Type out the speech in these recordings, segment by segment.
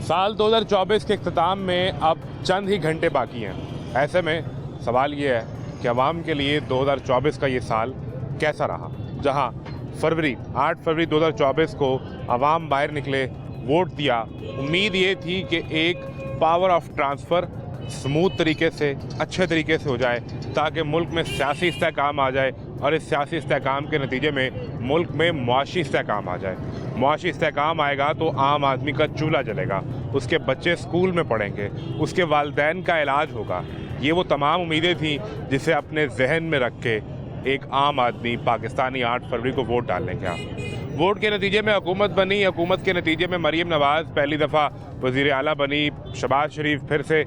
साल 2024 के इख्तिताम में अब चंद ही घंटे बाकी हैं। ऐसे में सवाल ये है कि अवाम के लिए 2024 का ये साल कैसा रहा, जहां 8 फरवरी 2024 को अवाम बाहर निकले, वोट दिया। उम्मीद ये थी कि एक पावर ऑफ ट्रांसफ़र स्मूथ तरीके से, अच्छे तरीके से हो जाए ताकि मुल्क में सियासी इस्तेहकाम आ जाए और इस सियासी इस्तेहकाम के नतीजे में मुल्क में मुआशी इस्तेहकाम आ जाए। मुआशी इस्तेहकाम आएगा तो आम आदमी का चूल्हा जलेगा, उसके बच्चे स्कूल में पढ़ेंगे, उसके वालिदैन का इलाज होगा। ये वो तमाम उम्मीदें थीं जिसे अपने जहन में रख के एक आम आदमी पाकिस्तानी 8 फरवरी को वोट डालने गया। वोट के नतीजे में हुकूमत बनी। हुकूमत के नतीजे में मरीम नवाज़ पहली दफ़ा वज़ीर आला बनी, शहबाज शरीफ फिर से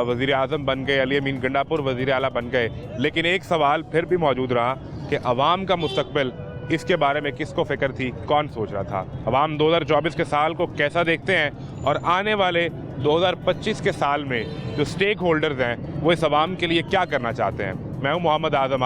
वज़ीर आज़म बन गए, अली अमीन गंडापुर वज़ीर आला बन गए। लेकिन एक सवाल फिर भी मौजूद रहा कि अवाम का मुस्तकबिल, इसके बारे में किसको फ़िक्र थी, कौन सोच रहा था। अवाम 2024 के साल को कैसा देखते हैं और आने वाले 2025 के साल में जो स्टेक होल्डर्स हैं वो इस अवाम के लिए क्या करना चाहते हैं। मैं हूँ मोहम्मद आज़म।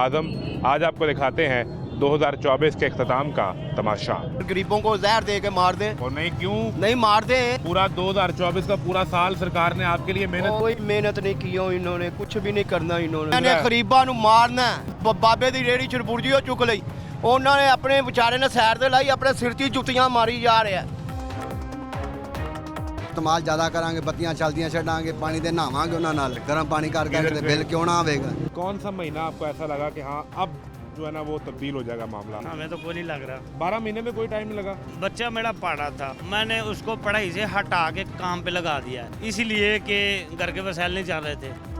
आज आपको दिखाते हैं 2024 के इख्तिताम का तमाशा। गरीबों को जहर दे के मार दें। और नहीं क्यों नहीं मार दें। पूरा 2024 का पूरा साल सरकार ने आपके लिए कोई मेहनत नहीं की इन्होंने, कुछ भी नहीं करना इन्होंने। गरीबों को मारना, बाबे की रेहड़ी चरबुर्जी चुक ली, उन्होंने अपने बेचारे ने सैर दे लाई, अपने सिर च जुत्तियां मारी जा रहे हैं। इस्तेमाल ज़्यादा करांगे, बत्तियां चलदियां छड़ांगे, पानी दे नहावांगे उन्हां नाल, गर्म पानी करके बिल क्यों ना आवेगा। कौन सा महीना आपको ऐसा लगा कि हाँ अब जो है ना वो तब्दील हो जाएगा मामला? हमें तो कोई नहीं लग रहा। 12 महीने में कोई टाइम नहीं लगा। बच्चा मेरा पढ़ा था, मैंने उसको पढ़ाई से हटा के काम पे लगा दिया, इसीलिए कि घर के वसाइल नहीं चल रहे थे।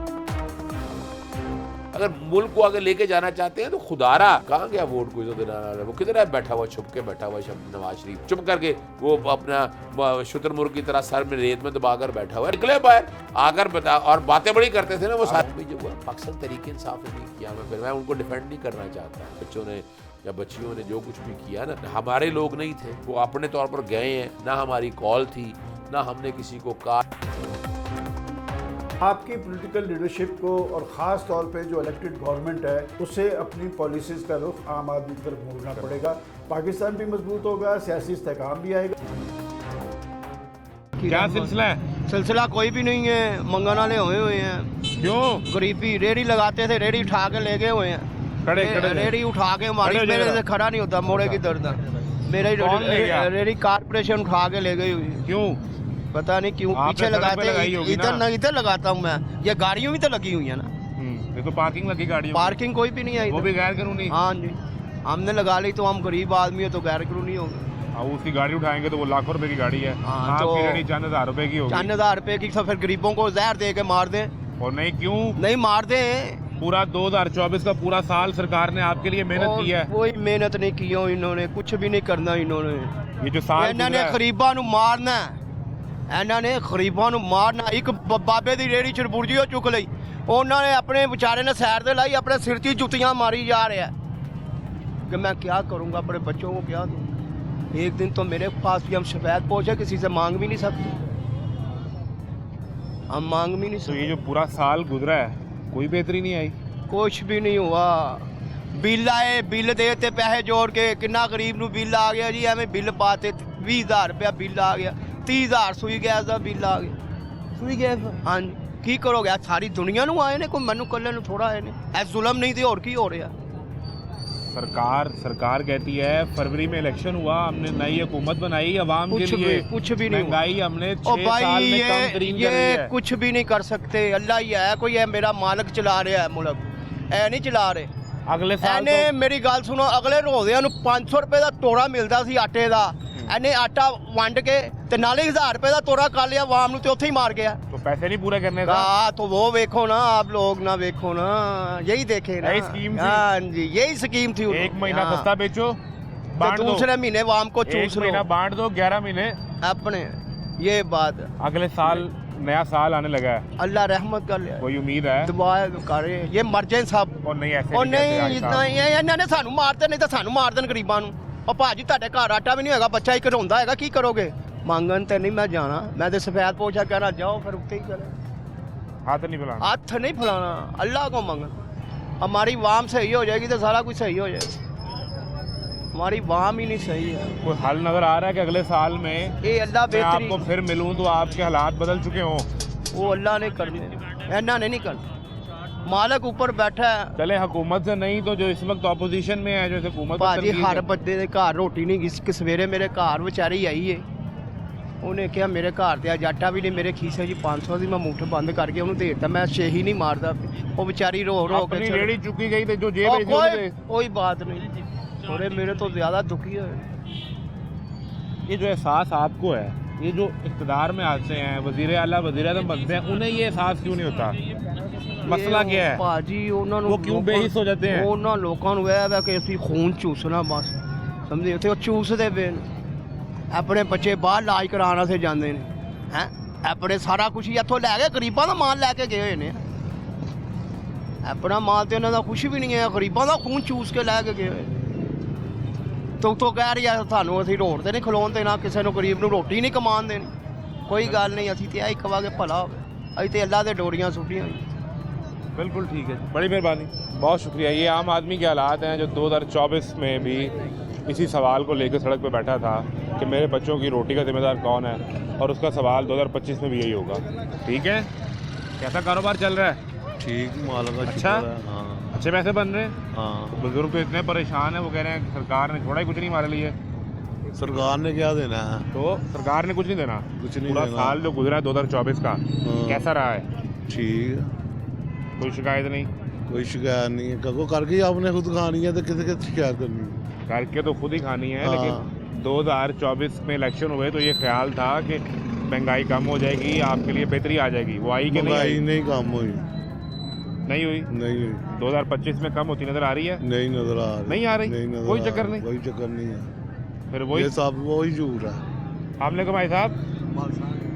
अगर मुल्क को आगे लेके जाना चाहते हैं तो खुदारा कहाँ गया वोट को इज्जत देना है। वो किधर है बैठा हुआ, छुप के बैठा हुआ नवाज शरीफ, चुप करके वो अपना शुतुरमुर्ग की तरह सर में रेत में दबाकर बैठा हुआ है। निकले बाहर आकर बता, और बातें बड़ी करते थे ना वो सारे। जब पाकिस्तान तरीके इंसाफ नहीं किया, मैं उनको डिफेंड नहीं करना चाहता। बच्चों ने या बच्चियों ने जो कुछ भी किया ना, हमारे लोग नहीं थे, वो अपने तौर पर गए हैं। ना हमारी कॉल थी, ना हमने किसी को कहा। आपकी पॉलिटिकल लीडरशिप को और ख़ास तौर पे जो इलेक्टेड गवर्नमेंट है उसे अपनी पॉलिसीज़ का रुख आम आदमी की तरफ मोड़ना पड़ेगा। पाकिस्तान भी मजबूत होगा, सियासी इस्तेहकाम भी आएगा। क्या सिलसिला है? सिलसिला कोई भी नहीं है, मंगन वाले हुए हैं। क्यों? गरीबी, रेहड़ी लगाते थे, रेहड़ी उठा के ले गए हुए हैं। खड़े रेहड़ी उठा के हमारी, मेरे से खड़ा नहीं होता, मोड़े की दर्द। मेरे रेहड़ी कारपोरेशन उठा के ले गई हुई। क्यों? पता नहीं क्यों पीछे लगाते हैं। इधर लगाता हूँ मैं। ये गाड़ियों भी तो लगी हुई है ना। ये तो पार्किंग लगी गाड़ियों। पार्किंग कोई भी नहीं है, वो भी गैर कानूनी। हाँ जी, हमने लगा ली तो हम गरीब आदमी है तो गैर कानूनी होंगे। उसकी गाड़ी उठाएंगे तो वो लाखों रुपए की गाड़ी है। हाँ, तो चंद हजार रुपए की होगी। 1000 रुपए की, तो फिर गरीबों को जहर दे के मार दें। और नहीं क्यों? नहीं मार दें। पूरा 2024 का पूरा साल सरकार ने आपके लिए मेहनत की है। कोई मेहनत नहीं की इन्होंने, कुछ भी नहीं करना इन्होंने। ये जो साल इन्होंने गरीबों को मारना, इन्होंने गरीबों को मारना। एक बाबे की रेहड़ी चरबुर्जी चुक ली, उन्होंने अपने बेचारे ने सैर दे लाई, अपने सिर च जुत्तियां मारी जा रहे हैं। कि मैं क्या करूँगा, अपने बच्चों को क्या दूँ। एक दिन तो मेरे पास भी हम शिकायत पहुँचे, किसी से मांग भी नहीं सकते, हम मांग भी नहीं सकते। तो ये जो पूरा साल गुजरा है कोई बेहतरी नहीं आई? कुछ भी नहीं हुआ। बिल आए, बिल देते पैसे जोड़ के, कितना गरीब नू बिल आ गया जी। हमें बिल पाते 20,000 रुपया बिल आ गया, 30,000 सुई गैस का बिल आ गया। सुई गैस? हाँ जी। की करोगे, सारी दुनिया नू आए ने, कोई मैनू कल्ले नू थोड़ा आए ने। ऐसा जुल्म नहीं थी और की हो रहा। सरकार कहती है फरवरी में इलेक्शन हुआ, हमने नई हुकूमत बनाई अवाम के लिए, कुछ भी नहीं। महंगाई हमने 6 साल में कम तरीन कर दी है। कुछ भी नहीं कर सकते, अल्लाह ही है। कोई है मेरा मालिक चला रहा है मुल्क, ऐ नहीं चला रहे। अगले साल मेरी गल सुनो, अगले रोज़िਆਂ ਨੂੰ 500 रुपए का तोड़ा मिलता सी आटे का, ਇਹਨੇ आटा वंड के ते नाले 1000 रुपए का तोड़ा कर लिया आवाम ਨੂੰ, ਤੇ ਉੱਥੇ ਹੀ मार गया। तो पैसे नहीं पूरे करने का। तो वो देखो ना, आप लोग ना देखो ना, यही देखे ना। स्कीम थी। हाँ जी, यही स्कीम थी। 1 महीना सस्ता बेचो, दूसरे महीने आवाम को चूस लो। 1 महीना बांट दो, 11 महीने अपने। ये बात अगले साल नया साल आने लगा है, अल्लाह रहमत कर ले। कोई उम्मीद है? दुआ करे ये मर जाए सब। और नहीं ऐसे और नहीं इतना ਇਹਨਾਂ ਨੇ ਸਾਨੂੰ ਮਾਰਦੇ, ਨਹੀਂ ਤਾਂ ਸਾਨੂੰ ਮਾਰ ਦੇਣ ਗਰੀਬਾਂ ਨੂੰ। ਉਹ ਭਾਜੀ ਤੁਹਾਡੇ ਘਰ ਆਟਾ ਵੀ ਨਹੀਂ ਹੋਏਗਾ, ਬੱਚਾ ਇੱਕ ਰੋਂਦਾ ਹੈਗਾ, ਕੀ ਕਰੋਗੇ? ਮੰਗਣ ਤੇ ਨਹੀਂ ਮੈਂ ਜਾਣਾ, मैं तो सफेद पोछा कहना जाओ, फिर उत्ते ही करे। हाथ नहीं फैलाना, हाथ नहीं फैलाना, अल्लाह को मंगना। हमारी वाम सही हो जाएगी तो सारा कुछ सही हो जाएगा। हमारी वाम ही नहीं सही है। कोई हल नजर आ रहा है कि अगले साल में ये अल्लाह मैं आपको बेहतरी फिर मिलूं तो आपके हालात बदल चुके हों? वो अल्लाह ने करने, इन्हों ने नहीं करना। मालिक ऊपर बैठा है। चले हुकूमत से नहीं तो जो इस वक्त ऑपोजिशन में है, जो इस हुकूमत पर भाजी तनकीद हर है। बंदे दे घर रोटी नहीं गई। सवेरे मेरे घर बेचारी आई है, ਉਹਨੇ ਕਿਹਾ ਮੇਰੇ ਘਰ ਤੇ ਅੱਜ ਆਟਾ ਵੀ ਨਹੀਂ, ਮੇਰੇ ਖੀਸੇ 'ਚ 500 ਦੀ ਮੈਂ ਮੁੱਠ ਬੰਦ ਕਰਕੇ ਉਹਨੂੰ ਦੇ ਦਿੱਤਾ। ਮੈਂ ਛੇ ਹੀ ਨਹੀਂ ਮਾਰਦਾ, ਉਹ ਵਿਚਾਰੀ रो रो के अपनी चल- रेडी चुकी गई तो जो और जेब है कोई कोई बात नहीं, थोड़े मेरे तो ज़्यादा दुखी है। ये जो एहसास आपको है, ये जो इक़्तिदार में आते हैं, वज़ीर आला वज़ीर आज़म बनते हैं, उन्हें ये एहसास क्यों नहीं होता? मसला क्या है? ਭਾਜੀ ਉਹਨਾਂ ਨੂੰ वो क्यों बेहिस हो जाते हैं? ਉਹਨਾਂ ਲੋਕਾਂ ਨੂੰ ਇਹ ਵਾ ਕਿ ਅਸੀਂ ਖੂਨ ਚੂਸਣਾ ਬਸ, ਸਮਝੇ? ਉੱਥੇ ਉਹ ਚੂਸਦੇ ਪਏ ਨੇ। ਆਪਣੇ ਬੱਚੇ ਬਾਹਰ ਇਲਾਜ ਕਰਾਉਣ ਵਾਸਤੇ ਜਾਂਦੇ ਨੇ, ਹੈ ਆਪਣੇ ਸਾਰਾ ਕੁਝ ਹੀ ਇੱਥੋਂ ਲੈ ਕੇ ਗਰੀਬਾਂ ਦਾ ਮਾਲ ਲੈ ਕੇ ਗਏ ਹੋਏ ਨੇ। ਆਪਣਾ ਮਾਲ ਤੇ ਉਹਨਾਂ ਦਾ ਕੁਝ ਵੀ ਨਹੀਂ ਹੈ, ਗਰੀਬਾਂ ਦਾ ਖੂਨ ਚੂਸ ਕੇ ਲੈ ਕੇ ਗਏ ਹੋਏ। ਤੋਂ ਕਹਿ ਰਹੀ ਆ ਤੁਹਾਨੂੰ ਅਸੀਂ ਰੋਡ ਤੇ ਨਹੀਂ ਖਲੋਣ ਦੇਣਾ, ਕਿਸੇ ਨੂੰ ਗਰੀਬ ਨੂੰ ਰੋਟੀ ਨਹੀਂ ਕਮਾਉਣ ਦੇਣੀ। ਕੋਈ ਗੱਲ ਨਹੀਂ, ਅਸੀਂ ਤੇ ਇਹੀ ਕਹਾਂਗੇ ਭਲਾ ਹੋਵੇ। ਅਸੀਂ ਤੇ ਅੱਲਾ ਦੇ ਡੋਰੀਆਂ ਸੁੱਟੀਆਂ ਹੋਈਆਂ। बिल्कुल ठीक है, बड़ी मेहरबानी, बहुत शुक्रिया। ये आम आदमी के हालात हैं जो 2024 में भी इसी सवाल को लेकर सड़क पर बैठा था कि मेरे बच्चों की रोटी का जिम्मेदार कौन है, और उसका सवाल 2025 में भी यही होगा। ठीक है, कैसा कारोबार चल रहा है? ठीक, माल का अच्छा? शुक्र है। हाँ अच्छे पैसे बन रहे हैं? हाँ, बुजुर्ग तो इतने परेशान हैं, वो कह रहे हैं सरकार ने थोड़ा ही कुछ नहीं हमारे लिए। सरकार ने क्या देना है? तो सरकार ने कुछ नहीं देना? कुछ नहीं पूरा देना। साल जो गुजरा है 2024 का हाँ। कैसा रहा है? ठीक है, कोई शिकायत नहीं? कोई शिकायत नहीं है। कहो करके आपने खुद खानी है तो किसी की शिकायत करनी है? करके तो खुद ही खानी है, हाँ। लेकिन 2024 में इलेक्शन हुए तो ये ख्याल था कि महंगाई कम हो जाएगी, आपके लिए बेहतरी आ जाएगी। वो आई कि नहीं महंगाई आई? नहीं कम हुई, नहीं हुई। नहीं हुई, 2025 में कम होती नजर आ रही है? नहीं नजर आ रही, नहीं आ रही? नहीं नजर कोई आ चक्कर रही, नहीं? कोई चक्कर नहीं है। फिर वही ये सब वही झूठ है। आपने कहा भाई साहब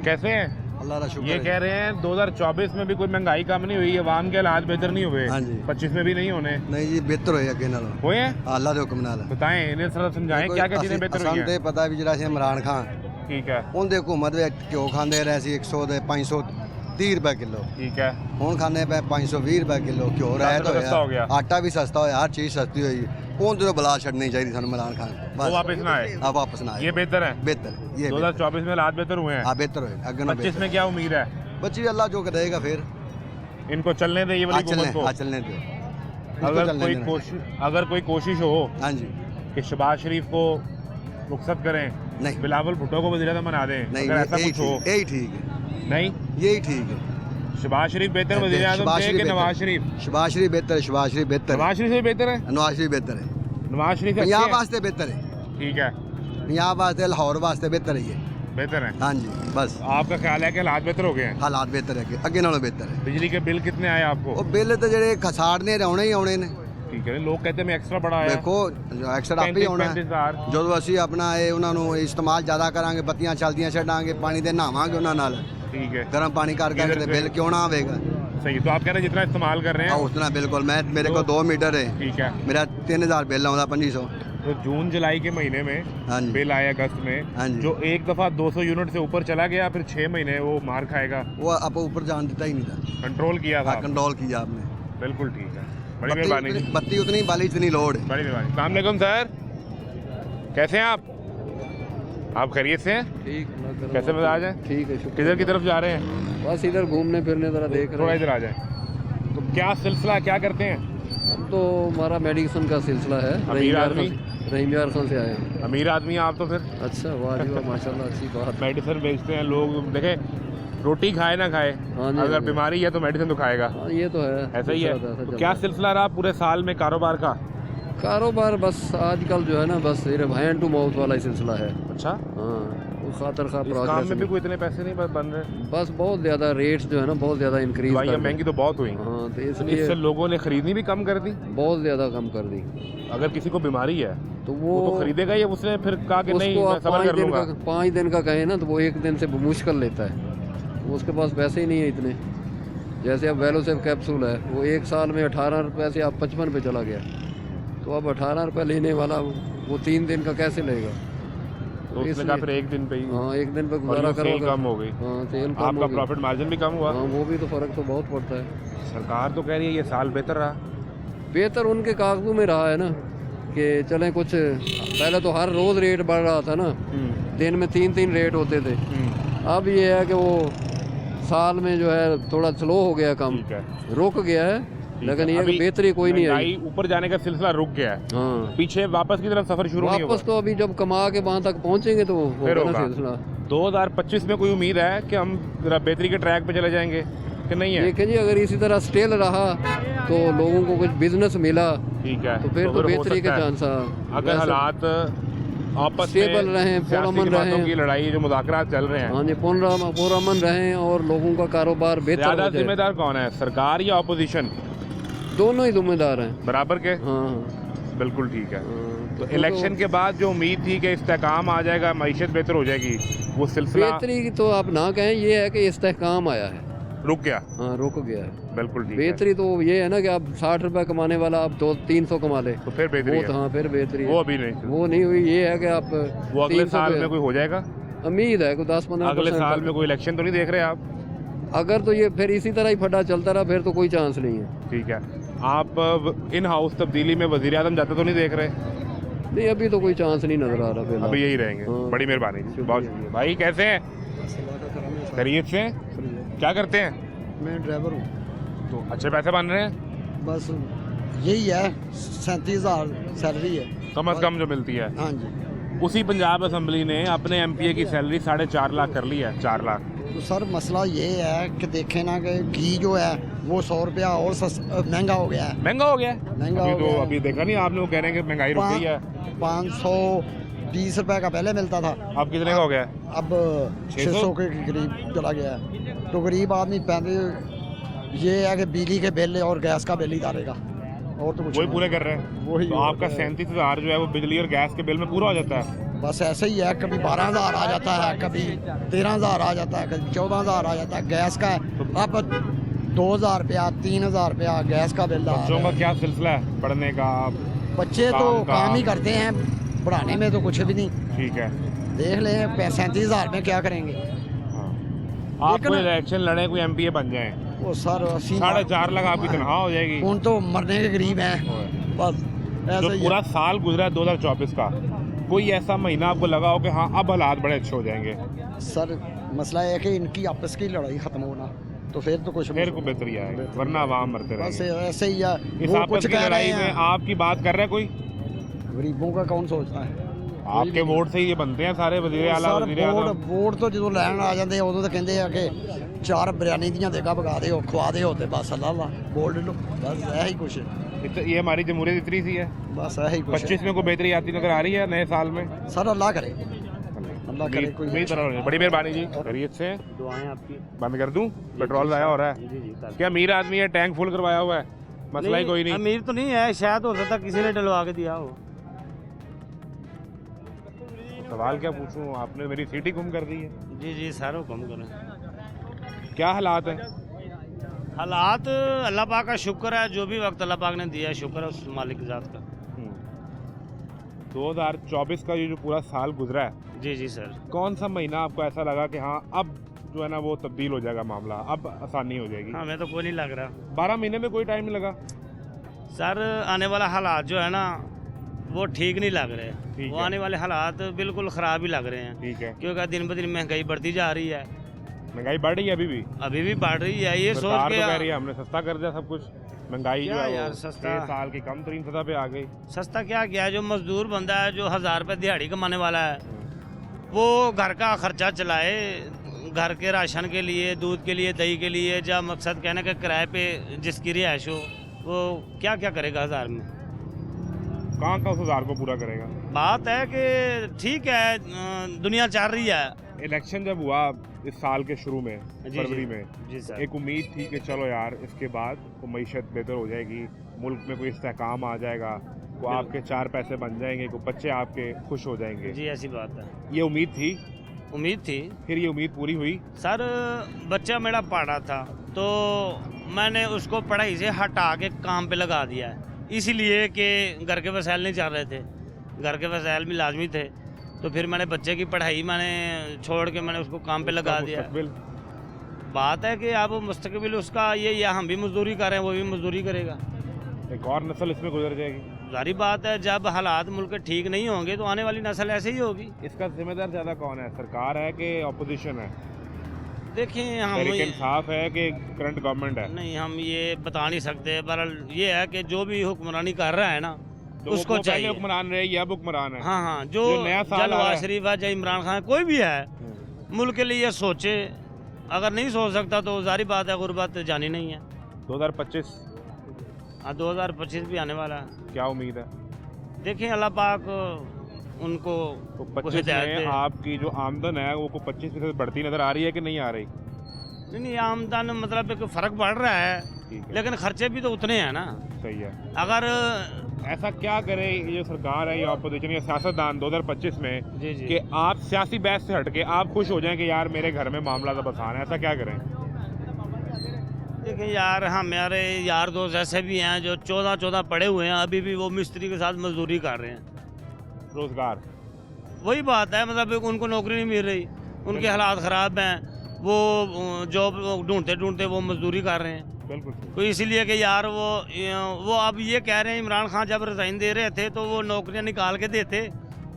कैसे हैं? अल्लाह का शुक्र ये है। कह रहे हैं 2024 में भी कोई महंगाई कम नहीं हुई, अवाम के हालात बेहतर नहीं हुए, हाँ जी। 25 में भी नहीं होने नहीं जी, बेहतर होए अगे नालों। हुए हैं? अल्लाह दे हुक्म नाल। बताएं, इन्हें थोड़ा समझाएं क्या क्या चीजें बेहतर हुई ਸਾਨੂੰ ਤੇ हैं। ਪਤਾ ਵੀ ਜਿਹੜਾ ਸੀ ਇਮਰਾਨ ਖਾਨ, ठीक है, ਉਹਦੇ ਹਕੂਮਤ ਵਿੱਚ ਘਿਓ ਖਾਂਦੇ ਰਹੇ ਸੀ 100 ਦੇ 530 ਰੁਪਏ ਕਿਲੋ। ठीक है। ਹੁਣ ਖਾਂਦੇ ਪਏ 520 ਰੁਪਏ ਕਿਲੋ। ਘਿਓ ਰਹਿਤ ਸਸਤਾ ਹੋ ਗਿਆ। ਆਟਾ ਵੀ ਸਸਤਾ ਹੋਇਆ, ਹਰ ਚੀਜ਼ ਸਸਤੀ ਹੋਈ। ਉਹਦੇ ਤੋਂ ਬਲਾ ਛੱਡਣੀ ਚਾਹੀਦੀ ਸਾਨੂੰ ਇਮਰਾਨ ਖਾਨ। वो वापस ना आए, ਆ ਵਾਪਸ ਨਾ ਆਏ। ये बेहतर है। ਬਿਹਤਰ, ਇਹ 2024 में हालात बेहतर हुए हैं, ਹਾਂ ਬਿਹਤਰ ਹੋਏ ਅੱਗੇ ਨਾ 25 में क्या उम्मीद है? बच्ची अल्लाह जो करेगा फिर इनको चलने दे, ये वाली हुकूमत को। चलने दो। इसको अगर चलने कोई देना। कोशिश अगर कोई कोशिश हो हाँ जी, कि शहबाज शरीफ को रुखसत करें, नहीं बिलावल भुट्टो को वज़ीर आज़म बना दें, नहीं, अगर ऐसा यही कुछ हो? ठीक, यही ठीक है, नहीं, यही ठीक है। शहबाज शरीफ बेहतर वज़ीर आज़म शहबाज थे शरीफ कि बेहतर। नवाज शरीफ? शहबाज शरीफ बेहतर है, शहबाज शरीफ बेहतर है, नवाज शरीफ से बेहतर है? नवाज शरीफ बेहतर है, नवाज शरीफ अच्छे पंजाब हैं? वास्ते बेहतर है, ठीक है, पंजाब वास्ते लाहौर वास्ते बेहतर है ये। बेहतर है। हाँ जी, बस आपका ख्याल है कि हालात बेहतर हो गए हैं? हालात बेहतर है, अगे नालों बेहतर है। बिजली के बिल कितने आए आपको? ਉਹ ਬਿੱਲ ਤੇ ਜਿਹੜੇ ਖਸਾੜਨੇ ਆਉਣੇ ਹੀ ਆਉਣੇ ਨੇ। ठीक है, लोग कहते हैं मैं एक्स्ट्रा बढ़ा आया। ਦੇਖੋ ਐਕਸਟਰਾ ਆਪੇ ਹੀ ਆਉਣਾ ਹੈ। 35,000 ਜਦੋਂ ਅਸੀਂ ਆਪਣਾ ਇਹ ਉਹਨਾਂ ਨੂੰ ਇਸਤੇਮਾਲ ਜ਼ਿਆਦਾ ਕਰਾਂਗੇ, ਬੱਤੀਆਂ ਚੱਲਦੀਆਂ ਛੱਡਾਂਗੇ, ਪਾਣੀ ਦੇ ਨਹਾਵਾਂਗੇ ਉਹਨਾਂ ਨਾਲ, ठीक है, ਗਰਮ ਪਾਣੀ ਕਰ ਕਰਕੇ ਤੇ ਬਿੱਲ ਕਿਉਂ ਨਾ ਆਵੇਗਾ? सही। तो आप कह रहे हैं जितना इस्तेमाल कर रहे ਆ हैं? ਉਸ ਤਰ੍ਹਾਂ ਬਿਲਕੁਲ। ਮੇਰੇ ਕੋਲ 2 ਮੀਟਰ ਹੈ, ठीक है। मेरा 3000 बिल आਉਂਦਾ 2500। तो जून जुलाई के महीने में हाँ जी, बिल आया अगस्त में, हाँ जी। जो एक दफ़ा 200 यूनिट से ऊपर चला गया, फिर 6 महीने वो मार खाएगा। वो आप ऊपर जान देता ही नहीं था, कंट्रोल किया था। कंट्रोल किया आपने। बिल्कुल ठीक है, बड़ी मेहरबानी जी। बत्ती उतनी बाली इतनी लोड है। बड़ी मेहरबानी। अस्सलाम वालेकुम सर, कैसे हैं आप खैरियत से हैं? ठीक, कैसे मिजाज हैं? ठीक है, शुक्र। किधर की तरफ जा रहे हैं? बस इधर घूमने फिरने जरा देख थोड़ा रहे हैं। इधर आ जाए। तो क्या सिलसिला, क्या करते हैं? हम तो हमारा मेडिसिन का सिलसिला है। अमीर आदमी? रहीम यार खान से आए हैं। अमीर आदमी हैं आप तो फिर? अच्छा, वाह जी वाह, माशाल्लाह, अच्छी बात। मेडिसिन बेचते हैं लोग। देखें, रोटी खाए ना खाए, हाँ जी, अगर हाँ जी। बीमारी है तो मेडिसिन तो खाएगा। हाँ, ये तो है, ऐसा ही है। ऐसा तो चल क्या रहा है। सिलसिला रहा पूरे साल में कारोबार का? कारोबार बस आजकल जो है ना, बस सिर्फ हैंड टू माउथ वाला ही सिलसिला है। अच्छा, हाँ, वो खातर खा इस काम प्रोग्रेस में भी नहीं। कोई इतने पैसे नहीं बन रहे? बस बहुत ज़्यादा रेट्स जो है ना, बहुत ज़्यादा इंक्रीज दवाइयाँ महंगी तो बहुत हुई, हाँ, तो इससे इसलिए लोगों ने खरीदनी भी कम कर दी। बहुत ज़्यादा कम कर दी। अगर किसी को बीमारी है तो वो तो खरीदेगा ही, उसने फिर कहा कि नहीं उसको मैं आप सब्र कर लूँगा। 5 दिन का कहें ना, तो वो 1 दिन से मुश्किल लेता है। तो उसके पास पैसे ही नहीं है इतने। जैसे अब वेलोसेफ कैप्सूल है, वो 1 साल में 18 रुपये से अब 55 पे चला गया। तो अब 18 रुपये लेने वाला वो 3 दिन का कैसे लेगा? तो उसने कहा फिर 1 दिन पे ही। हाँ, 1 दिन पे और गुजारा वो सेल करो। कम हो गई, हाँ, सेल कम आपका हो गई। प्रॉफिट मार्जिन भी कम हुआ। हाँ, वो भी तो फ़र्क तो बहुत पड़ता है। सरकार तो कह रही है ये साल बेहतर रहा। बेहतर उनके कागजों में रहा है ना, कि चलें कुछ, पहले तो हर रोज़ रेट बढ़ रहा था ना, दिन में 3 रेट होते थे। अब ये है कि वो साल में जो है थोड़ा स्लो हो गया, कम रुक गया है, लेकिन ये बेहतरी कोई नहीं आई। ऊपर जाने का सिलसिला रुक गया है। हाँ, पीछे वापस की तरफ सफर शुरू नहीं होगा। वापस तो अभी जब कमा के वहाँ तक पहुँचेंगे तो फिर होगा ना होगा। सिलसिला। 2025 में कोई उम्मीद है कि हम जरा बेहतरी के ट्रैक पे चले जाएंगे कि नहीं है? देखिए जी, अगर इसी तरह स्टेल रहा तो लोगों को कुछ बिजनेस मिला ठीक है, तो फिर तो हो बेहतरी के सकता है। चांस, अगर हालात आपस स्टेबल में रहें, सियासी पुरअमन जमातों रहें, की लड़ाई जो मुज़ाकरात चल रहे हैं, हाँ जी, पुरअमन रहें और लोगों का कारोबार बेहतर ज्यादा हो जाए। जिम्मेदार कौन है, सरकार या अपोजिशन? दोनों ही जिम्मेदार हैं। बराबर के? हाँ, बिल्कुल ठीक है। हाँ, तो इलेक्शन के बाद जो उम्मीद थी कि इस्तेकाम आ जाएगा, मईशत बेहतर हो जाएगी, वो सिलसिला बेहतरी की तो आप ना कहें, ये है कि इस्तेहकाम आया है, रुक गया। हाँ रुक गया है। बिल्कुल ठीक है। बेहतरी तो ये है ना कि अब 60 रुपए कमाने वाला अब 200-300 कमा ले, तो फिर बेहतरी वो तो है। हाँ फिर बेहतरी है। वो अभी नहीं, वो नहीं हुई। ये है कि आप वो अगले 300 साल पे- में कोई हो जाएगा। उम्मीद है कोई 10-15% अगले साल में कोई इलेक्शन तो नहीं देख रहे आप? अगर तो ये फिर इसी तरह ही फटा चलता रहा फिर तो कोई चांस नहीं है। ठीक है। आप इन हाउस तब्दीली में वजीर आजम जाते तो नहीं देख रहे? नहीं, अभी तो कोई चांस नहीं नजर आ रहा फिलहाल। अभी यही रहेंगे। हाँ। बड़ी मेहरबानी जी, बहुत शुक्रिया। भाई कैसे हैं? खैरियत से हैं? क्या करते हैं? मैं ड्राइवर हूँ। तो अच्छे पैसे बन रहे हैं? बस यही है, 37,000 सैलरी है कम से कम जो मिलती है। हाँ जी। उसी पंजाब असेंबली ने अपने एमपीए की सैलरी 4.5 लाख कर ली है। 4 लाख। तो सर मसला ये है कि देखें ना कि घी जो है वो 100 रुपया और महंगा हो गया है। महंगा हो गया? महंगा अभी हो तो गया है। अभी देखा नहीं आपने, वो कह रहे हैं कि महंगाई रुक गई है। 520 रुपए का पहले मिलता था, अब कितने का हो गया? अब 600 के करीब चला गया है। तो गरीब आदमी पहले ये है कि बिजली के बिल और गैस का बिल ही डालेगा, और तो कुछ वही नहीं। पूरे कर रहे हैं। वही तो आपका 37,000 जो है वो बिजली और गैस के बिल में पूरा हो जाता है? बस ऐसे ही है, कभी 12,000 आ जाता है, कभी 13,000 आ जाता है, कभी 14,000 आ जाता है। गैस का अब 2,000 रुपया 3,000 रुपया गैस का बिल आ बच्चों रहा का है। क्या सिलसिला है पढ़ने का? बच्चे तो काम ही करते हैं, पढ़ाने में तो कुछ भी नहीं। ठीक है। देख लें 37,000 में क्या करेंगे। हाँ। आप लेकिन- कोई इलेक्शन लड़े, कोई एमपीए बन जाए, वो सर 4.5 लाख आपकी तनख्वाह हो जाएगी। उन तो मरने के करीब हैं। बस ऐसे जो ही पूरा है। साल गुजरा है 2024 का, कोई ऐसा महीना आपको लगा हो कि हाँ अब हालात बड़े अच्छे हो जाएंगे? सर मसला है कि इनकी आपस की लड़ाई खत्म होना, तो फिर तो कुछ फिर को बेहतरी आएगी, वरना आवाम मरते बस रहेंगे। ऐसे ही है। इस वो आपस कुछ की कह रहे लड़ाई में हैं, आपकी बात कर रहा है कोई? गरीबों का कौन सोचता है। आपके वोट से ही ये बनते हैं सारे वजीर आला, सर वजीर आजम। वोਟ तो ਜਦੋਂ ਲੈਣ ਆ ਜਾਂਦੇ ਉਦੋਂ ਤਾਂ ਕਹਿੰਦੇ ਆ ਕਿ 4 ਬਿਰਿਆਨੀ ਦੀਆਂ ਦੇਗਾ ਪਕਾ ਦਿਓ, ਖਵਾ ਦਿਓ ਤੇ ਬਸ ਅੱਲਾ ਅੱਲਾ ਬੋਲ लो, बस यही कुछ है। ये हमारी जमहूरियत इतनी सी है। बस यही कुछ है। 25 में कोई बेहतरी आती नजर आ रही है नए साल में? सर अल्लाह करे, अल्लाह करे कोई उम्मीद रहो। बड़ी मेहरबानी जी। खैरियत से? दुआएं आपकी। बंद कर दूं? पेट्रोल ज़ाया हो रहा है। जी जी कर क्या अमीर आदमी है, टैंक फुल करवाया हुआ है, मसला ही कोई नहीं? अमीर तो नहीं है, शायद हो सकता किसी ने डलवा के दिया हो। सवाल क्या पूछूं, आपने मेरी सीट ही गुम कर दी है। जी जी सारों कम करें। क्या हालात हैं? हालात अल्लाह पाक का शुक्र है, जो भी वक्त अल्लाह पाक ने दिया है शुक्र है उस मालिक ज़ात का। 2024 का ये जो पूरा साल गुजरा है, जी जी सर। कौन सा महीना आपको ऐसा लगा कि हाँ अब जो है ना वो तब्दील हो जाएगा मामला, अब आसानी हो जाएगी? हमें तो कोई नहीं लग रहा 12 महीने में कोई टाइम नहीं लगा? सर। आने वाला हालात जो है ना वो ठीक नहीं लग रहे, ठीक वो है। आने वाले हालात बिल्कुल ख़राब ही लग रहे हैं, ठीक है। क्योंकि दिन ब दिन महंगाई बढ़ती जा रही है। महंगाई बढ़ रही है अभी भी बढ़ रही है, ये सरकार सोच तो कह के रही है हमने सस्ता कर दिया सब कुछ। महंगाई जो क्या है यार वो सस्ता? 6 साल की कम तरीन सतह पे आ गई। सस्ता क्या किया, जो मजदूर बंदा है जो 1000 रुपये दिहाड़ी कमाने वाला है, वो घर का खर्चा चलाए, घर के राशन के लिए, दूध के लिए, दही के लिए, जब मकसद कहने के किराए पे जिसकी रिहाइश हो, वो क्या क्या करेगा 1000 में? कहाँ का उस 1000 को पूरा करेगा? बात है कि ठीक है, दुनिया चल रही है। इलेक्शन जब हुआ इस साल के शुरू में, जी, फरवरी जी। में, जी सर। एक उम्मीद थी कि चलो यार इसके बाद वो मईशत बेहतर हो जाएगी, मुल्क में कोई इस्तेहकाम आ जाएगा, वो आपके 4 पैसे बन जाएंगे, को बच्चे आपके खुश हो जाएंगे। जी ऐसी बात है, ये उम्मीद थी। उम्मीद थी। फिर ये उम्मीद पूरी हुई? सर बच्चा मेरा पढ़ा था तो मैंने उसको पढ़ाई से हटा के काम पे लगा दिया है, इसीलिए कि घर के वसाइल नहीं चल रहे थे, घर के वसाइल भी लाजमी थे, तो फिर मैंने बच्चे की पढ़ाई मैंने छोड़ के मैंने उसको काम पे लगा दिया। मुस्तकबिल? बात है कि अब मुस्तकबिल उसका ये, या हम भी मजदूरी कर रहे हैं वो भी मजदूरी करेगा। एक और नस्ल इसमें गुजर जाएगी। जारी बात है, जब हालात मुल्क के ठीक नहीं होंगे तो आने वाली नस्ल ऐसे ही होगी। इसका जिम्मेदार ज़्यादा कौन है, सरकार है कि अपोजिशन है? देखिए हम तहरीक इंसाफ है कि करंट गवर्नमेंट है? नहीं, हम ये बता नहीं सकते। बहरहाल ये है कि जो भी हुक्मरानी कर रहा है ना, तो उसको वो पहले चाहिए। हुक्मरान रहे या अब हुक्मरान है? हाँ हाँ, जो जो नया साल आ रहा नवाज है। शरीफ है, चाहे इमरान खान, कोई भी है, मुल्क के लिए सोचे। अगर नहीं सोच सकता तो जारी बात है, गुर्बत जानी नहीं है। 2025 हाँ, 2025 भी आने वाला है। क्या उम्मीद है? देखें अल्लाह पाक उनको तो को 25 हिदायत में दे। आपकी जो आमदन है वो 25% बढ़ती नजर आ रही है कि नहीं आ रही? नहीं, आमदन मतलब एक फ़र्क बढ़ रहा है, ठीक है, लेकिन खर्चे भी तो उतने हैं ना। सही है। अगर ऐसा क्या करे ये सरकार है या अपोजिशन या सियासतदान 2025 में जी जी कि आप सियासी बहस से हटके आप खुश हो जाएं कि यार मेरे घर में मामला तो आसान है, ऐसा क्या करें? देखिए यार, हमारे यार दोस्त ऐसे भी हैं जो 14 पढ़े हुए हैं, अभी भी वो मिस्त्री के साथ मजदूरी कर रहे हैं। रोजगार, वही बात है, मतलब उनको नौकरी नहीं मिल रही, उनके हालात ख़राब हैं, वो जॉब ढूंढते ढूंढते वो मजदूरी कर रहे हैं। बिल्कुल तो इसीलिए कि यार वो अब ये कह रहे हैं, इमरान खान जब रिजाइन दे रहे थे तो वो नौकरियां निकाल के देते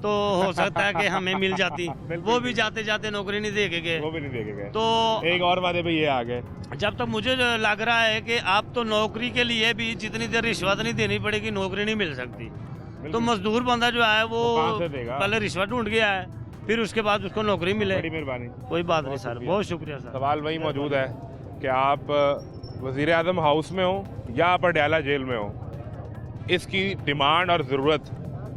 तो हो सकता है कि हमें मिल जाती। वो भी जाते जाते नौकरी नहीं दे के गए। वो भी नहीं देखे गए। तो एक और वादे पे ये आ गए। जब तक मुझे लग रहा है कि आप तो नौकरी के लिए भी जितनी देर रिश्वत नहीं देनी पड़ेगी, नौकरी नहीं मिल सकती। तो मजदूर बंदा जो है वो कहाँ से देगा? पहले रिश्वत ढूंढ गया है, फिर उसके बाद उसको नौकरी मिले। बड़ी मेहरबानी। कोई बात नहीं सर, बहुत शुक्रिया सर। सवाल वही मौजूद है कि आप वज़ीर आज़म हाउस में हो या आप अडयाला जेल में हो, इसकी डिमांड और ज़रूरत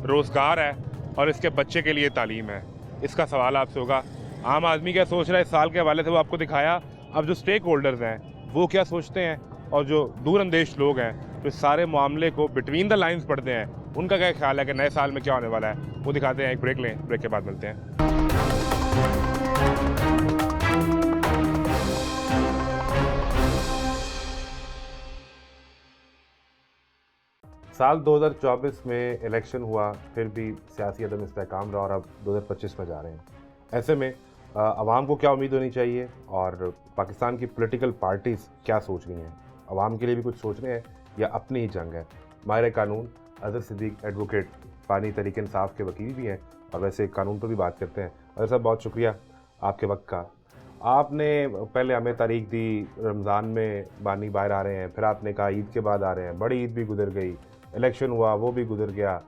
रोज़गार है और इसके बच्चे के लिए तालीम है। इसका सवाल आपसे होगा, आम आदमी क्या सोच रहा है इस साल के हवाले से, वो आपको दिखाया। अब जो स्टेक होल्डर्स हैं वो क्या सोचते हैं और जो दूरअंदेश लोग हैं तो इस सारे मामले को बिटवीन द लाइंस पढ़ते हैं, उनका क्या ख्याल है कि नए साल में क्या होने वाला है, वो दिखाते हैं। एक ब्रेक लें, ब्रेक के बाद मिलते हैं। साल 2024 में इलेक्शन हुआ, फिर भी सियासी अदम इस्तेहकाम रहा और अब 2025 में जा रहे हैं। ऐसे में आवाम को क्या उम्मीद होनी चाहिए और पाकिस्तान की पॉलिटिकल पार्टीज़ क्या सोच रही हैं? आवाम के लिए भी कुछ सोच रहे हैं या अपनी ही जंग है? माहिर कानून अज़हर सिद्दीक एडवोकेट पानी तहरीक इंसाफ के वकील भी हैं और वैसे कानून पर भी बात करते हैं। अज़हर साहब, बहुत शुक्रिया आपके वक्त का। आपने पहले हमें तारीख दी, रमज़ान में बानी बाहर आ रहे हैं, फिर आपने कहा ईद के बाद आ रहे हैं, बड़ी ईद भी गुजर गई, इलेक्शन हुआ वो भी गुजर गया,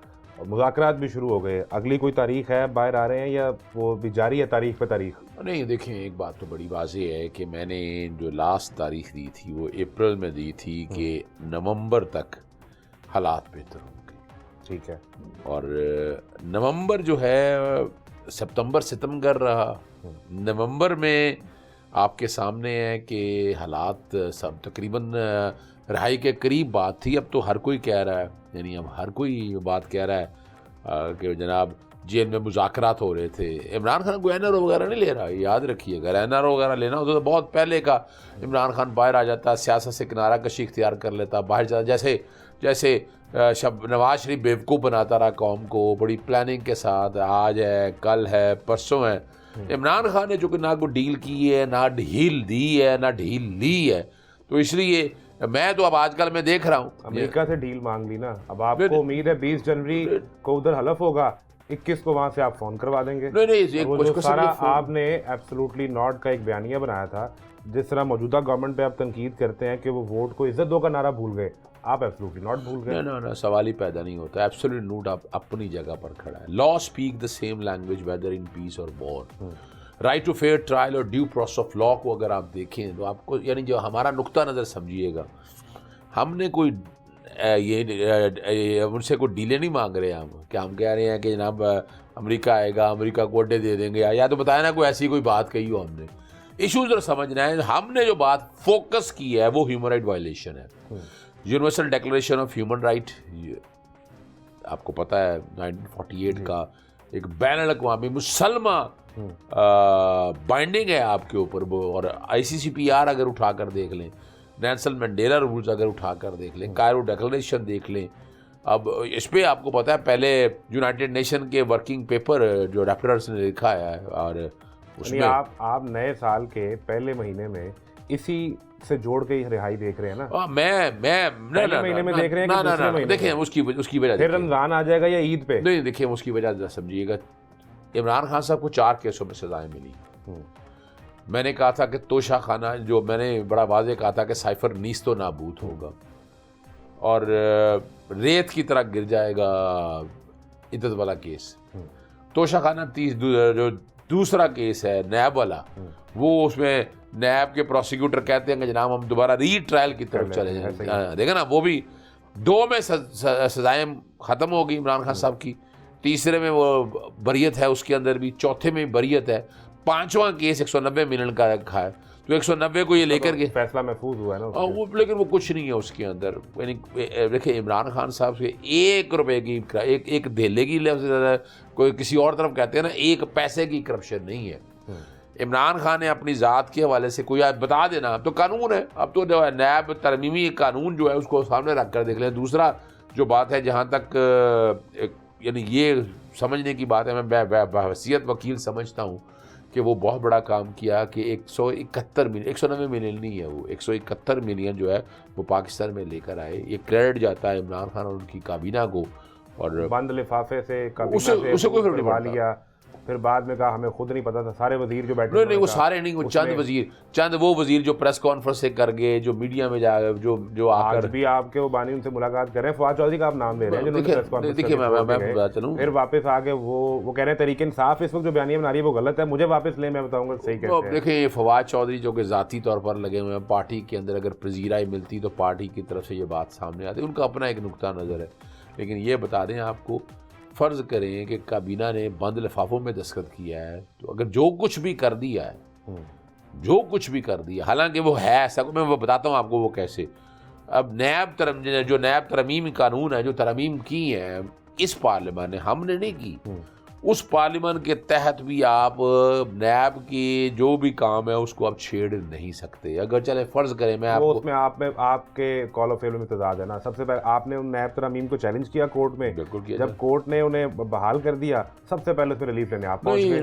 मुज़ाकरात भी शुरू हो गए। अगली कोई तारीख है, बाहर आ रहे हैं या वो भी जारी है तारीख पे तारीख? नहीं, देखें, एक बात तो बड़ी वाज़ेह है कि मैंने जो लास्ट तारीख दी थी वो अप्रैल में दी थी कि नवंबर तक हालात बेहतर होंगे। ठीक है। और नवंबर जो है सितंबर रहा। नवंबर में आपके सामने है कि हालात सब तकरीबन रहाई के करीब बात थी। अब तो हर कोई कह रहा है, यानी अब हर कोई बात कह रहा है कि जनाब जेल में मुज़ाकरात हो रहे थे। इमरान खान कोई एनआरओ वगैरह नहीं ले रहा, याद रखिए। अगर एनआरओ वगैरह लेना होता तो बहुत पहले का इमरान खान बाहर आ जाता, सियासत से किनारा कशी इख्तियार कर लेता, बाहर जाता। जैसे नवाज शरीफ बेवकूफ़ बनाता रहा कौम को, बड़ी प्लानिंग के साथ, आज है, कल है, परसों है। इमरान खान ने चूँकि ना कोई डील की है, ना ढील दी है, ना ढील ली है, तो इसलिए मैं तो अब आजकल मैं देख रहा हूँ अमेरिका से डील मांग ली ना। अब आपको उम्मीद है 20 जनवरी को उधर हलफ होगा, 21 को वहाँ से आप फ़ोन करवा देंगे। नहीं, वो जो सारा आपने एब्सोल्युटली नॉट का एक बयानिया बनाया था, जिस तरह मौजूदा गवर्नमेंट पे आप तनकीद करते हैं कि वो वोट को इज्जत दो का नारा भूल गए, आप एब्सोल्युटली नॉट भूल गए। ना, सवाल ही पैदा नहीं होता। एब्सोल्यूट नोट आप अपनी जगह पर खड़ा है। Law speak the same language whether in peace और war. Right to fair trial और ड्यू प्रोसेस ऑफ लॉ को अगर आप देखें तो आपको, यानी जो हमारा नुक्ता नज़र समझिएगा, हमने कोई ये उनसे कोई डीले नहीं मांग रहे। हम क्या हम कह रहे हैं कि जनाब अमेरिका आएगा, अमेरिका को अड्डे दे देंगे, या तो बताया ना कोई ऐसी कोई बात कही हो। हमने इशूज़ जरा समझना है। हमने जो बात फोकस की है वो ह्यूमन राइट वायलेशन है। Universal declaration of human right, आपको पता है 1948 का एक बैन अल-अक़वामी मुसलमा बाइंडिंग है आपके ऊपर वो। और ICCPR अगर उठा कर देख लें, नेल्सन मंडेला रूल्स अगर उठा कर देख लें, कायरो डिक्लेरेशन देख लें। अब इस पर आपको पता है पहले यूनाइटेड नेशन के वर्किंग पेपर जो रैप्टर्स ने लिखा है, और उसमें आप नए साल के पहले महीने में इसी से जोड़ के ही रिहाई देख रहे हैं ना? मैं पहले महीने में देख रहे हैं कि दूसरे महीने देखिए में? उसकी वजह फिर देखिए। रमजान आ जाएगा या ईद पे? नहीं देखिए उसकी वजह समझिएगा, इमरान खान साहब को 4 केसों में सजाएं मिली। मैंने कहा था कि तोशा खाना, जो मैंने बड़ा वाज़ेह कहा था कि साइफर नीस्तो नाबूद होगा और रेत की तरह गिर जाएगा इद्दत वाला केस। तोशा खाना 30 जो दूसरा केस है नैब वाला, वो उसमें नैब के प्रोसिक्यूटर कहते हैं कि जनाब हम दोबारा रीट्रायल की तरफ चले जाएं। देखा ना, वो भी 2 में सजाएं ख़त्म हो गई इमरान खान साहब की, तीसरे में वो बरियत है, उसके अंदर भी चौथे में बरियत है, 5वां केस 190 मिलियन का रखा है। तो 190 को ये लेकर के फैसला महफूज हुआ है ना वो, लेकिन वो कुछ नहीं है उसके अंदर। यानी देखिए इमरान खान साहब से 1 रुपए की एक धेले की कोई किसी और तरफ कहते हैं ना, 1 पैसे की करप्शन नहीं है। इमरान खान ने अपनी ज़ात के हवाले से कोई आज बता देना, अब तो कानून है, अब तो जो है नैब तरमीमी कानून जो है उसको सामने रख कर देख लें। दूसरा जो बात है, जहाँ तक यानी ये समझने की बात है, मैं बहसीयत वकील समझता हूँ कि वो बहुत बड़ा काम किया कि 171 मिलियन, 190 मिलियन नहीं है, वो 171 मिलियन जो है वो पाकिस्तान में लेकर आए। ये क्रेडिट जाता है इमरान खान और उनकी काबीना को। और बंद लिफाफे से उसे कोई फर्क नहीं पड़ता। लिया, फिर बाद में कहा हमें खुद नहीं पता था, सारे वजीर जो बैठे नहीं वो सारे नहीं, वो चंद वो वजीर जो प्रेस कॉन्फ्रेंस से कर गए, जो मीडिया में जा जो आकर। आज भी आपके वो बानी उनसे मुलाकात कर रहे हैं, फवाद चौधरी का आप नाम ले रहे हैं जिन्होंने प्रेस कॉन्फ्रेंस देखिए मैं चलूं, फिर वापस आके वो कह रहे हैं तरीके इंसाफ इस वक्त जो बयानियां बना रही है वो गलत है, मुझे वापस ले, मैं बताऊंगा सही कैसे है। देखिए ये फवाद चौधरी जो कि ज़ाती तौर पर लगे हुए हैं, पार्टी के अंदर अगर पजीराई मिलती तो पार्टी की तरफ से ये बात सामने आती, उनका अपना एक नुक्ता नज़र है। लेकिन ये बता दें आपको, फ़र्ज़ करें कि काबीना ने बंद लिफाफों में दस्तखत किया है, तो अगर जो कुछ भी कर दिया है, जो कुछ भी कर दिया, हालांकि वो है ऐसा, मैं वो बताता हूँ आपको वो कैसे। अब जो नैब तरमीम कानून है, जो तरमीम की है इस पार्लियामान ने, हमने नहीं की, उस पार्लियामान के तहत भी आप नैब की जो भी काम है उसको आप छेड़ नहीं सकते। अगर चले फ़र्ज़ करें मैं आपको, उसमें आपके कॉल ऑफ फेल में तजाद है ना। सबसे पहले आपने उन नैब तरमीम को चैलेंज किया कोर्ट में, बिल्कुल किया। जब कोर्ट ने उन्हें बहाल कर दिया, सबसे पहले उसमें रिलीफ लेने आप पहुंच गए,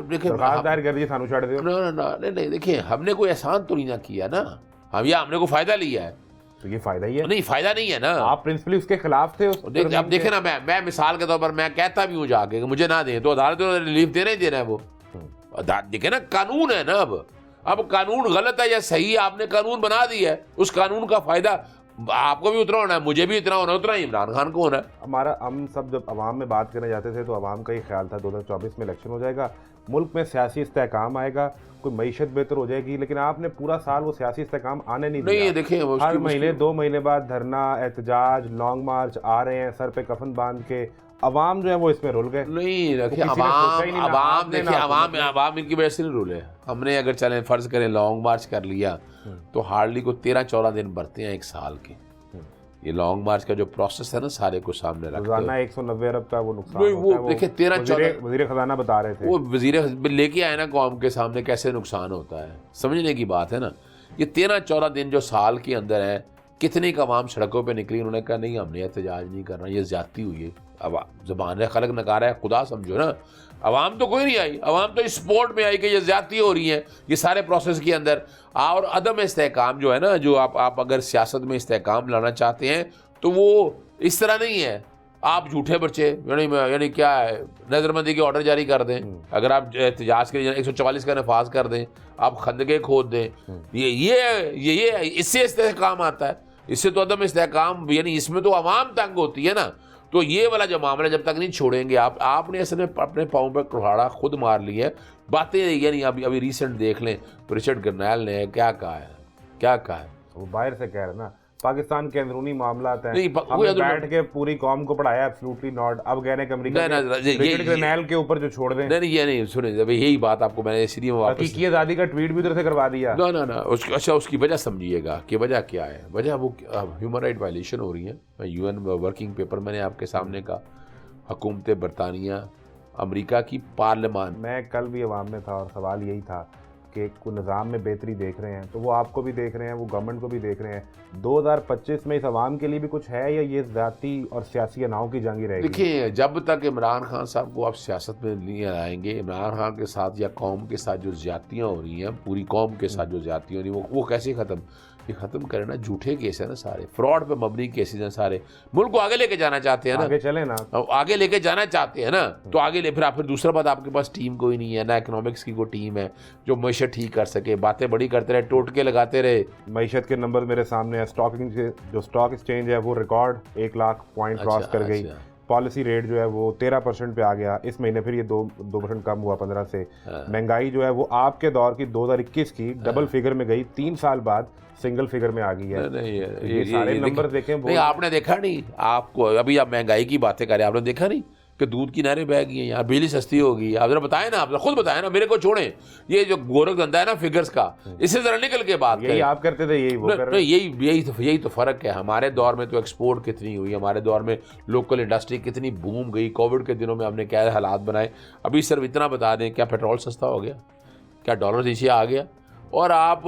देखिए दायर कर दिए, सानू छाड़ दियो। नहीं देखिए हमने कोई एहसान तो नहीं ना किया ना, हमने कोई फ़ायदा लिया है, तो ये फायदा ही है। नहीं फ़ायदा नहीं है ना, आप प्रिंसिपली उसके खिलाफ थे। अब देखे ना, मैं मिसाल के तौर पर मैं कहता भी हूँ जाके कि मुझे ना दें, तो अदालत ने रिलीफ देना ही देना है। वो देखे ना, कानून है ना। अब कानून गलत है या सही, आपने कानून बना दिया है, उस कानून का फायदा आपको भी उतना होना है, मुझे भी इतना होना है, उतना ही इमरान खान को होना है। हम सब जब अवाम में बात करने जाते थे तो अवाम का ये ख्याल था 2024 में इलेक्शन हो जाएगा, मुल्क में सियासी इस्तेहकाम आएगा, कोई मईशत बेहतर हो जाएगी, लेकिन आपने पूरा साल वो सियासी इस्तेहकाम आने नहीं दिया। देखिए हर महीने 2 महीने बाद धरना, एहतजाज, लॉन्ग मार्च आ रहे हैं, सर पे कफन बांध के। अवाम जो है वो इसमें रुल गए। नहीं देखिए अवाम इनकी वजह से नहीं रुले। हमने अगर चलें फ़र्ज़ करें लॉन्ग मार्च कर लिया तो हार्डली को 13-14 दिन बढ़ते हैं 1 साल के। ये लॉन्ग मार्च का जो प्रोसेस है ना, सारे को सामने रखते हैं। 190 अरब का वो नुकसान वो देखिए 13-14 वज़ीर ख़ज़ाना बता रहे थे, वो वज़ीर लेके आए ना कौम के सामने, कैसे नुकसान होता है, समझने की बात है ना। ये 13-14 दिन जो साल के अंदर है, कितनी का आवाम सड़कों पे निकली, उन्होंने कहा नहीं हमने एहतजाज नहीं करना, ये ज़्यादती हुई है। अब ज़बान खलक नकारा है, खुदा समझो ना। अवाम तो कोई नहीं आई, अवाम तो इस स्पोर्ट में आई कि ये ज़्यादती हो रही है ये सारे प्रोसेस के अंदर। और अदम इस्तेहकाम जो है ना, जो आप अगर सियासत में इस्तेहकाम लाना चाहते हैं तो वो इस तरह नहीं है आप झूठे बच्चे यानी क्या है, नज़रबंदी के ऑर्डर जारी कर दें, अगर आप एहतजाज के लिए 144 का नफाज कर दें, आप खंदके खोद दें, ये इससे इस्तेहकाम आता है। इससे तो अदम इस्तेहकाम, यानी इसमें तो आवाम तंग होती है ना। तो ये वाला जो मामला जब तक नहीं छोड़ेंगे आपने असल में अपने पाँव पर कुल्हाड़ा खुद मार लिया है। बातें यानी अभी रिसेंट देख लें, रिचर्ड गर्नैल ने क्या कहा है, वो बाहर से कह रहे ना पाकिस्तान के अंदरूनी मामला है, हमने बैठ के पूरी कौम को पढ़ाया, एब्सोल्युटली नॉट। अब गए अमेरिका रिचर्ड गर्नैल के ऊपर जो छोड़ दें, नहीं ये नहीं सुने, यही बात आपको मैंने इसलिए वापस हकीकी आज़ादी का ट्वीट भी उधर से करवा दिया। ना अच्छा उसकी वजह समझिएगा कि वजह क्या है। वजह वो ह्यूमन राइट वायलेशन हो रही है। UN वर्किंग पेपर मैंने आपके सामने का, हुकूमत बरतानिया, अमेरिका की पार्लियामान। मैं कल भी अवाम में था और सवाल यही था कि कोई निज़ाम में बेहतरी देख रहे हैं तो वो आपको भी देख रहे हैं, वो गवर्नमेंट को भी देख रहे हैं। 2025 में इस आवाम के लिए भी कुछ है या ये ज़ाती और सियासी अनाव की जंग ही रहेगी? देखिए, जब तक इमरान खान साहब को आप सियासत में नहीं आएंगे, इमरान खान के साथ या कौम के साथ जो ज्यादतियाँ हो रही हैं, पूरी कौम के साथ जो ज्यादतियाँ हो रही हैं, वो कैसे ख़त्म? ये ख़त्म करें ना, झूठे केस है ना सारे, फ्रॉड पे मबनी केसेस हैं सारे। मुल्क को आगे लेके जाना चाहते हैं ना, आगे चले ना, आगे लेके जाना चाहते हैं ना, तो आगे ले। फिर दूसरा बात, आपके पास टीम कोई नहीं है ना, इकोनॉमिक्स की कोई टीम है जो मैशत ठीक कर सके। बातें बड़ी करते रहे, टोटके लगाते रहे। मईशत के नंबर मेरे सामने है। जो स्टॉक एक्सचेंज है वो रिकॉर्ड 1 लाख पॉइंट क्रॉस कर गई। पॉलिसी रेट जो है वो 13% पे आ गया। इस महीने फिर ये 2% कम हुआ 15 से। महंगाई जो है वो आपके दौर की 2021 की डबल फिगर में गई, 3 साल बाद सिंगल फिगर में आ गई है। नहीं, ये सारे नंबर देखें। नहीं, आपने देखा नहीं, आपको अभी आप महंगाई की बातें करें, आपने देखा नहीं कि दूध की नहरें बह गई हैं, यहाँ बिजली सस्ती हो गई। आप जरा बताएं ना, आप खुद बताएं ना, मेरे को छोड़ें। ये जो गोरख धंधा है ना फिगर्स का, इससे जरा निकल के बात यही आप करते थे, यही वो कर रहे। यही तो फर्क है। हमारे दौर में तो एक्सपोर्ट कितनी हुई, हमारे दौर में लोकल इंडस्ट्री कितनी बूम गई। कोविड के दिनों में हमने क्या हालात बनाए। अभी सिर्फ इतना बता दें, क्या पेट्रोल सस्ता हो गया? क्या डॉलर नीचे आ गया? और आप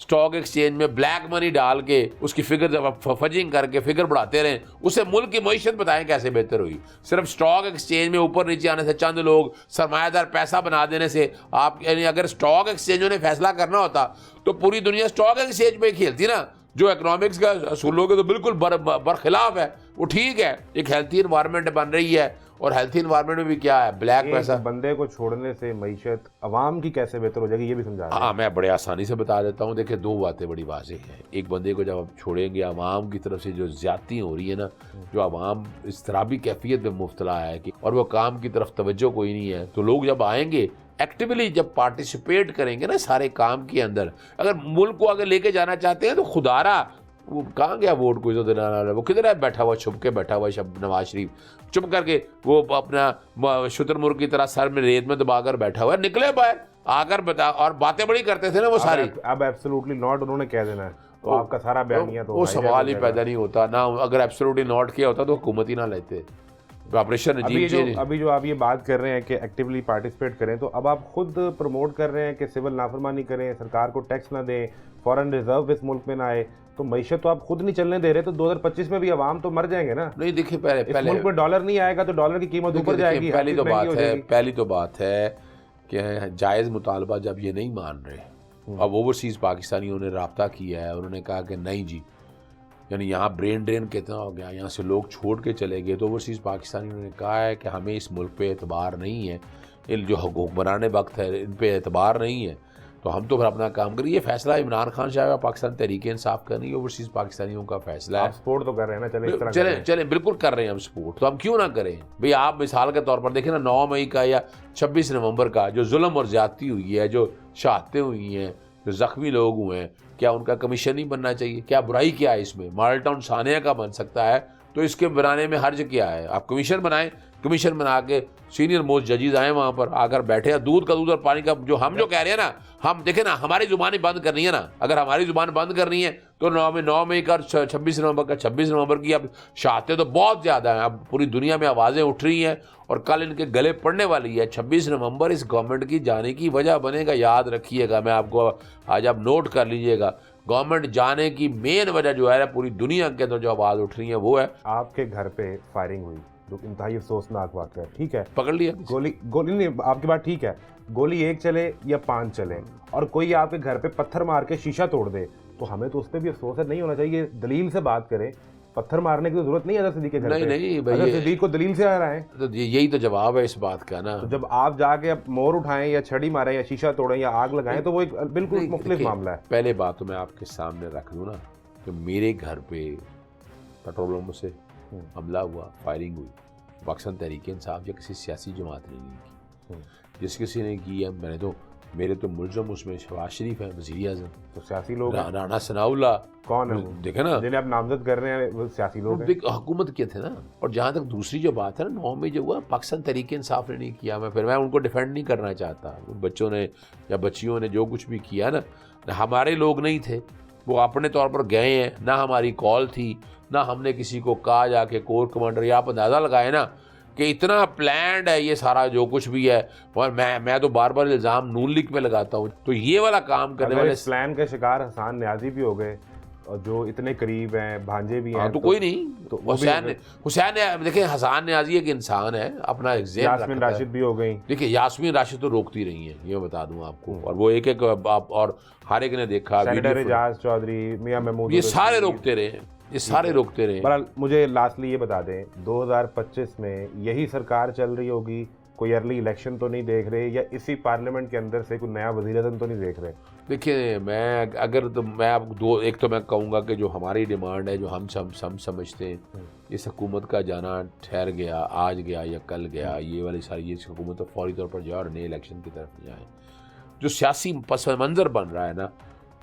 स्टॉक एक्सचेंज में ब्लैक मनी डाल के उसकी फिगर फजिंग करके फिगर बढ़ाते रहें, उससे मुल्क की मईशत बताएं कैसे बेहतर हुई? सिर्फ स्टॉक एक्सचेंज में ऊपर नीचे आने से, चंद लोग सरमायादार पैसा बना देने से आप, यानी अगर स्टॉक एक्सचेंजों ने फैसला करना होता तो पूरी दुनिया स्टॉक एक्सचेंज पे खेलती ना। जो इकोनॉमिक्स का असूल लोग तो बिल्कुल बरखिलाफ है। वो ठीक है, एक हेल्थी इन्वायरमेंट बन रही है, और हेल्थी इन्वायरमेंट में भी क्या है, ब्लैक पैसा। बंदे को छोड़ने से मईशत अवाम की कैसे बेहतर हो जाएगी, ये भी समझा। हाँ, मैं बड़े आसानी से बता देता हूँ। देखिए, 2 बातें बड़ी वाज़ेह हैं। एक बंदे को जब आप छोड़ेंगे, अवाम की तरफ से जो ज्यादती हो रही है ना, जो अवाम इस तरह भी कैफियत में मुब्तला है कि और वो काम की तरफ तवज्जो कोई नहीं है, तो लोग जब आएंगे एक्टिवली, जब पार्टिसिपेट करेंगे ना सारे काम के अंदर, अगर मुल्क को आगे लेके जाना चाहते हैं, तो खुदारा वो कहाँ गया वोट कोई तो देना वाला? वो किधर है बैठा हुआ, छुप के बैठा हुआ नवाज शरीफ, चुप करके वो अपना शुतुरमुर्ग की तरह सर में रेत में दबाकर बैठा हुआ है। निकले बाहर आकर बता, और बातें बड़ी करते थे ना वो सारी। अब एब्सोल्युटली नॉट उन्होंने कह देना है, तो आपका सारा बयानिया तो वो सवाल ही पैदा नहीं होता ना। अगर एब्सोल्युटली नॉट किया होता तो हुकूमत ही ना लेते। ऑपरेशन अभी जो आप ये बात कर रहे हैं कि एक्टिवली पार्टिसिपेट करें, तो अब आप खुद प्रमोट कर रहे हैं कि सिविल नाफरमानी करें, सरकार को टैक्स ना दें, फॉरेन रिजर्व इस मुल्क में ना आए, तो मईशत तो आप खुद नहीं चलने दे रहे, तो 2025 में भी अवाम तो मर जाएंगे ना। नहीं, देखिए, पहले मुल्क में डॉलर नहीं आएगा तो डॉलर की कीमत ऊपर जाएगी। पहली तो बात है कि जायज़ मुतालबा जब ये नहीं मान रहे, अब ओवरसीज़ पाकिस्तानियों ने रब्ता किया है, उन्होंने कहा कि नहीं जी, यानी यहाँ ब्रेन ड्रेन कितना हो गया, यहाँ से लोग छोड़ के चले गए, तो ओवरसीज़ पाकिस्तानियों ने कहा है कि हमें इस मुल्क पे एतबार नहीं है, इन जो हुकूक बनाने वक्त है इन पे एतबार नहीं है, तो हम तो फिर अपना काम करें। ये फैसला इमरान खान साहब का पाकिस्तान तहरीक इंसाफ करनी, ओवरसीज़ पाकिस्तानियों का फैसला है। सपोर्ट तो कर रहे हैं ना, चले बिल्कुल कर रहे हैं हम सपोर्ट, तो हम क्यों ना करें भाई। आप मिसाल के तौर पर देखें ना, 9 मई का या 26 नवंबर का जो जुल्म और ज्यादती हुई है, जो शहादतें हुई हैं, जो ज़ख्मी लोग हुए हैं, क्या उनका कमीशन नहीं बनना चाहिए? क्या बुराई क्या है इसमें? मॉडल टाउन सानिया का बन सकता है, तो इसके बनाने में हर्ज क्या है? आप कमीशन बनाएं, कमीशन बना के सीनियर मोस्ट जजेस आए वहाँ पर, आकर बैठे, दूध का दूध और पानी का जो हम जो कह रहे हैं ना, हम देखें ना, हमारी जुबानी बंद करनी है ना। अगर हमारी जुबान बंद करनी है तो 9 मई का 26 नवंबर की अब शहादतें तो बहुत ज़्यादा हैं। अब पूरी दुनिया में आवाज़ें उठ रही हैं और कल इनके गले पड़ने वाली है। 26 नवंबर इस गवर्नमेंट की जाने की वजह बनेगा, याद रखिएगा। मैं आपको आज आप नोट कर लीजिएगा, गवर्नमेंट जाने की मेन वजह जो है पूरी दुनिया के अंदर जो आवाज़ उठ रही है वो है। आपके घर पे फायरिंग हुई, जो इंतहाई अफसोसनाक वाक़या है, ठीक है, पकड़ लिया गोली नहीं, आपकी बात ठीक है, गोली 1 चले या 5 चले, और कोई आपके घर पे पत्थर मार के शीशा तोड़ दे, तो हमें तो उस पर भी अफसोस है, नहीं होना चाहिए। दलील से बात करें, पत्थर मारने की तो जरूरत नहीं है सिद्दीक के घर पे। नहीं भाई, अगर सिद्दीक को दलील से आ रहा है तो यही तो जवाब है इस बात का ना। तो जब आप जाके मोर उठाएं या छड़ी मारें या शीशा तोड़ें या आग लगाएं, तो वो एक बिल्कुल मुख्तलिफ मामला है। पहले बात तो मैं आपके सामने रख दूं ना कि मेरे घर पे पेट्रोल बम से हमला हुआ, फायरिंग हुई, पाकिस्तान तहरीक इंसाफ या किसी सियासी जमात ने नहीं की। जिस किसी ने की है, मेरे तो मुलज़म उसमें शहबाज शरीफ है, वज़ीर आज़म, तो सियासी लोग राना सनाउल्ला कौन है? देखे ना, जिन्हें आप नामजद कर रहे हैं वो सियासी लोग हैं, हुकूमत के थे ना। और जहाँ तक दूसरी जो बात है ना, 9 में जो हुआ, पाकिस्तान तहरीक इंसाफ ने नहीं किया। मैं उनको डिफेंड नहीं करना चाहता, बच्चों ने या बच्चियों ने जो कुछ भी किया ना, हमारे लोग नहीं थे, वो अपने तौर पर गए हैं, ना हमारी कॉल थी, ना हमने किसी को कहा जाके कोर कमांडर। या आप अंदाज़ा लगाए ना कि इतना प्लान्ड है ये सारा जो कुछ भी है। और मैं तो बार बार इल्ज़ाम नून लीग में लगाता हूँ, तो ये वाला काम करने अगर वाले इस प्लान के शिकार हसन न्याजी भी हो गए और जो इतने करीब हैं, भांजे भी हैं, तो कोई नहीं। तो वो भी हुसैन देखिए, हसन न्याजी एक इंसान है, अपना यास्मीन राशिद भी हो गई। देखिए यास्मीन राशिद तो रोकती रही हैं, ये बता दूं आपको, और वो एक आप और हर एक ने देखा, सेनेटर एजाज चौधरी, मियां महमूद, ये सारे रोकते रहे हैं, ये सारे रोकते रहे। बहरहाल मुझे लास्टली ये बता दें, 2025 में यही सरकार चल रही होगी? कोई अर्ली इलेक्शन तो नहीं देख रहे, या इसी पार्लियामेंट के अंदर से कोई नया वज़ीर-ए-आज़म तो नहीं देख रहे? देखिए मैं अब एक तो मैं कहूँगा कि जो हमारी डिमांड है, जो हम समझते हैं, इस हुकूमत का जाना ठहर गया, आज गया या कल गया, ये वाली सारी ये हुकूमत तो फौरी तौर पर जाए और नए इलेक्शन की तरफ जाए। जो सियासी पस मंज़र बन रहा है ना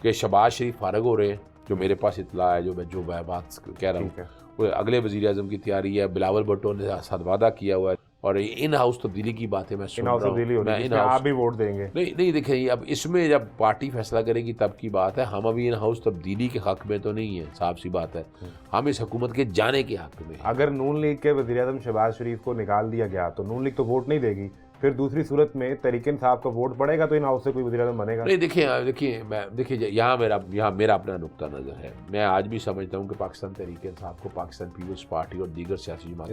कि शहबाज शरीफ फारग हो रहे हैं, जो मेरे पास इतला है, जो मैं बात कह रहा हूँ, वो अगले वज़ीर-ए-आज़म की तैयारी है। बिलावल भुट्टो ने साथ वादा किया हुआ है, और इन हाउस तब्दीली की बातें मैं सुन रहा हूँ। आप भी वोट देंगे? नहीं देखिए, अब इसमें जब पार्टी फैसला करेगी तब की बात है। हम अभी इन हाउस तब्दीली के हक में तो नहीं है, साफ सी बात है। हम इस हुकूमत के जाने के हक में। अगर नून लीग के वज़ीर-ए-आज़म शहबाज शरीफ को निकाल दिया गया तो नून लीग तो वोट नहीं देगी, फिर दूसरी सूरत में तहरीक इंसाफ का वोट पड़ेगा तो इन हाउस से कोई वज़ीर-ए-आज़म बनेगा? नहीं देखिए यहाँ मेरा अपना नुक्ता नज़र है। मैं आज भी समझता हूँ कि पाकिस्तान तहरीक इंसाफ को पाकिस्तान पीपल्स पार्टी और दीगर सियासी जमातों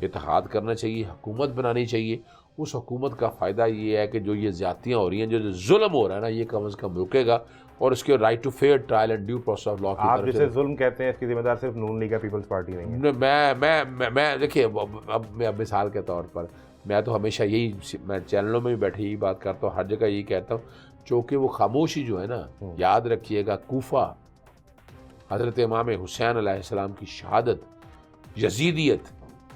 इत्तेहाद करना चाहिए, हुकूमत बनानी चाहिए। उस हुकूमत का फ़ायदा ये है कि जो ये ज़्यादतियाँ हो रही हैं, जो जुल्म हो रहा है ना, ये कम अज़ कम रुकेगा, और उसके right to fair trial and due process of law. आप जिसे जुल्म कहते हैं, इसकी जिम्मेदार सिर्फ नून लीग या पीपल्स पार्टी नहीं है। मैं देखिए, अब मैं मिसाल के तौर पर मैं तो हमेशा मैं चैनलों में भी बैठे यही बात करता हूँ, हर जगह यही कहता हूँ, चूँकि वो खामोशी जो है ना, याद रखिएगा, कूफा, हज़रत इमाम हुसैन अलैहिस्सलाम की शहादत, यजीदियत,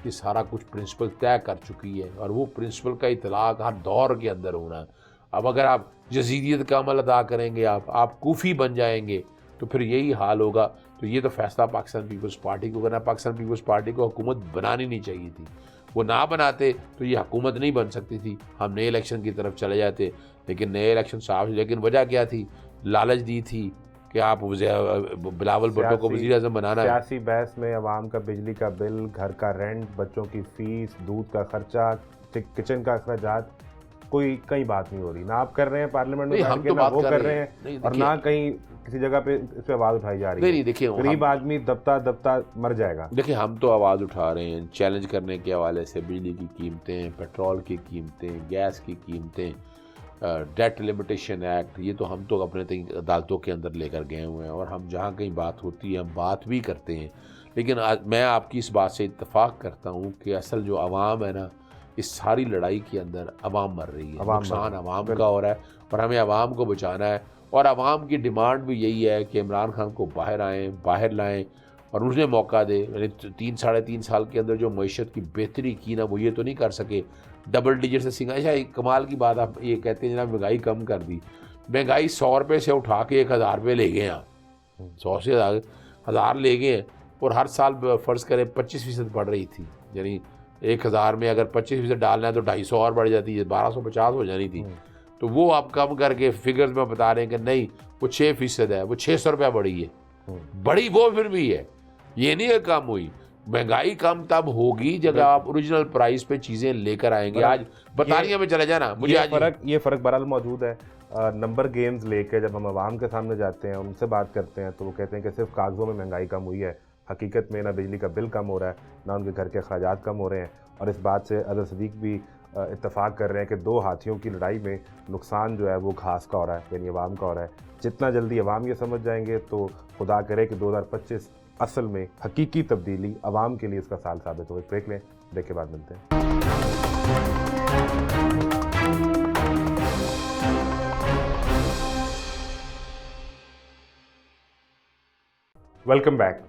ये सारा कुछ प्रिंसिपल तय कर चुकी है, और वो प्रिंसिपल का इतलाक़ हर दौर के अंदर होना है। अब अगर आप यजीदियत का अमल अदा करेंगे, आप कूफी बन जाएंगे, तो फिर यही हाल होगा। तो ये तो फैसला पाकिस्तान पीपल्स पार्टी को करना। पाकिस्तान पीपल्स पार्टी को हुकूमत बनानी नहीं चाहिए थी, वो ना बनाते तो ये हुकूमत नहीं बन सकती थी, हम नए इलेक्शन की तरफ चले जाते। लेकिन नए इलेक्शन साफ, लेकिन वजह क्या थी? लालच दी थी कि आप बिलावल भुट्टो को वज़ीर-ए-आज़म बनाना है। सियासी बहस में अवाम का बिजली का बिल, घर का रेंट, बच्चों की फीस, दूध का खर्चा, किचन का अखराजात, कोई कहीं बात नहीं हो रही। ना आप कर रहे हैं पार्लियामेंट में, हम तो ना वो कर रहे हैं, और ना कहीं किसी जगह पे इस पे आवाज़ उठाई जा रही है। नहीं देखिए, गरीब आदमी दबता मर जाएगा। देखिए, हम तो आवाज़ उठा रहे हैं चैलेंज करने के हवाले से। बिजली की कीमतें, पेट्रोल की कीमतें, गैस की कीमतें, डेट लिमिटेशन एक्ट, ये तो हम तो अपने अदालतों के अंदर लेकर गए हुए हैं, और हम जहाँ कहीं बात होती है हम बात भी करते हैं। लेकिन मैं आपकी इस बात से इत्तेफाक करता हूँ कि असल जो आवाम है ना, इस सारी लड़ाई के अंदर आवाम मर रही है, नुकसान आवाम का हो रहा है, और हमें आवाम को बचाना है। और आवाम की डिमांड भी यही है कि इमरान खान को बाहर लाएं और उन्हें मौका दे। यानी 3-3.5 साल के अंदर जो मईशत की बेहतरी की ना, वो ये तो नहीं कर सके, डबल डिजिट से सिंगा। अच्छा, कमाल की बात, आप ये कहते हैं जनाब महंगाई कम कर दी। महंगाई 100 रुपये से उठा के 1000 रुपये ले गए हैं, 100 से 1000 ले गए हैं, और हर साल फ़र्ज़ करें 25% बढ़ रही थी। यानी 1000 में अगर 25% डालना है तो 250 और बढ़ जाती है, 1250 हो जानी थी। तो वो आप कम करके फिगर्स में बता रहे हैं कि नहीं, वो 6% है, वो 600 रुपया बढ़ी है। बढ़ी वो फिर भी है, ये नहीं है कम हुई। महंगाई कम तब होगी जब आप ओरिजिनल प्राइस पे चीज़ें लेकर आएंगे। आज बतानिया में चले जाना, मुझे ये फ़र्क बहरहाल मौजूद है। नंबर गेम्स लेके जब हम आवाम के सामने जाते हैं, उनसे बात करते हैं, तो वो कहते हैं कि सिर्फ कागज़ों में महंगाई कम हुई है, हकीकत में ना बिजली का बिल कम हो रहा है, ना उनके घर के अखराजात कम हो रहे हैं। और इस बात से अदर सदीक भी इत्तफाक कर रहे हैं कि 2 हाथियों की लड़ाई में नुकसान जो है वो घास का हो रहा है, यानी अवाम का हो रहा है। जितना जल्दी अवाम ये समझ जाएंगे तो खुदा करे कि 2025 असल में हकीकी तब्दीली अवाम के लिए इसका साल साबित हो। ब्रेक लें, ब्रेक के बाद मिलते हैं। Welcome back.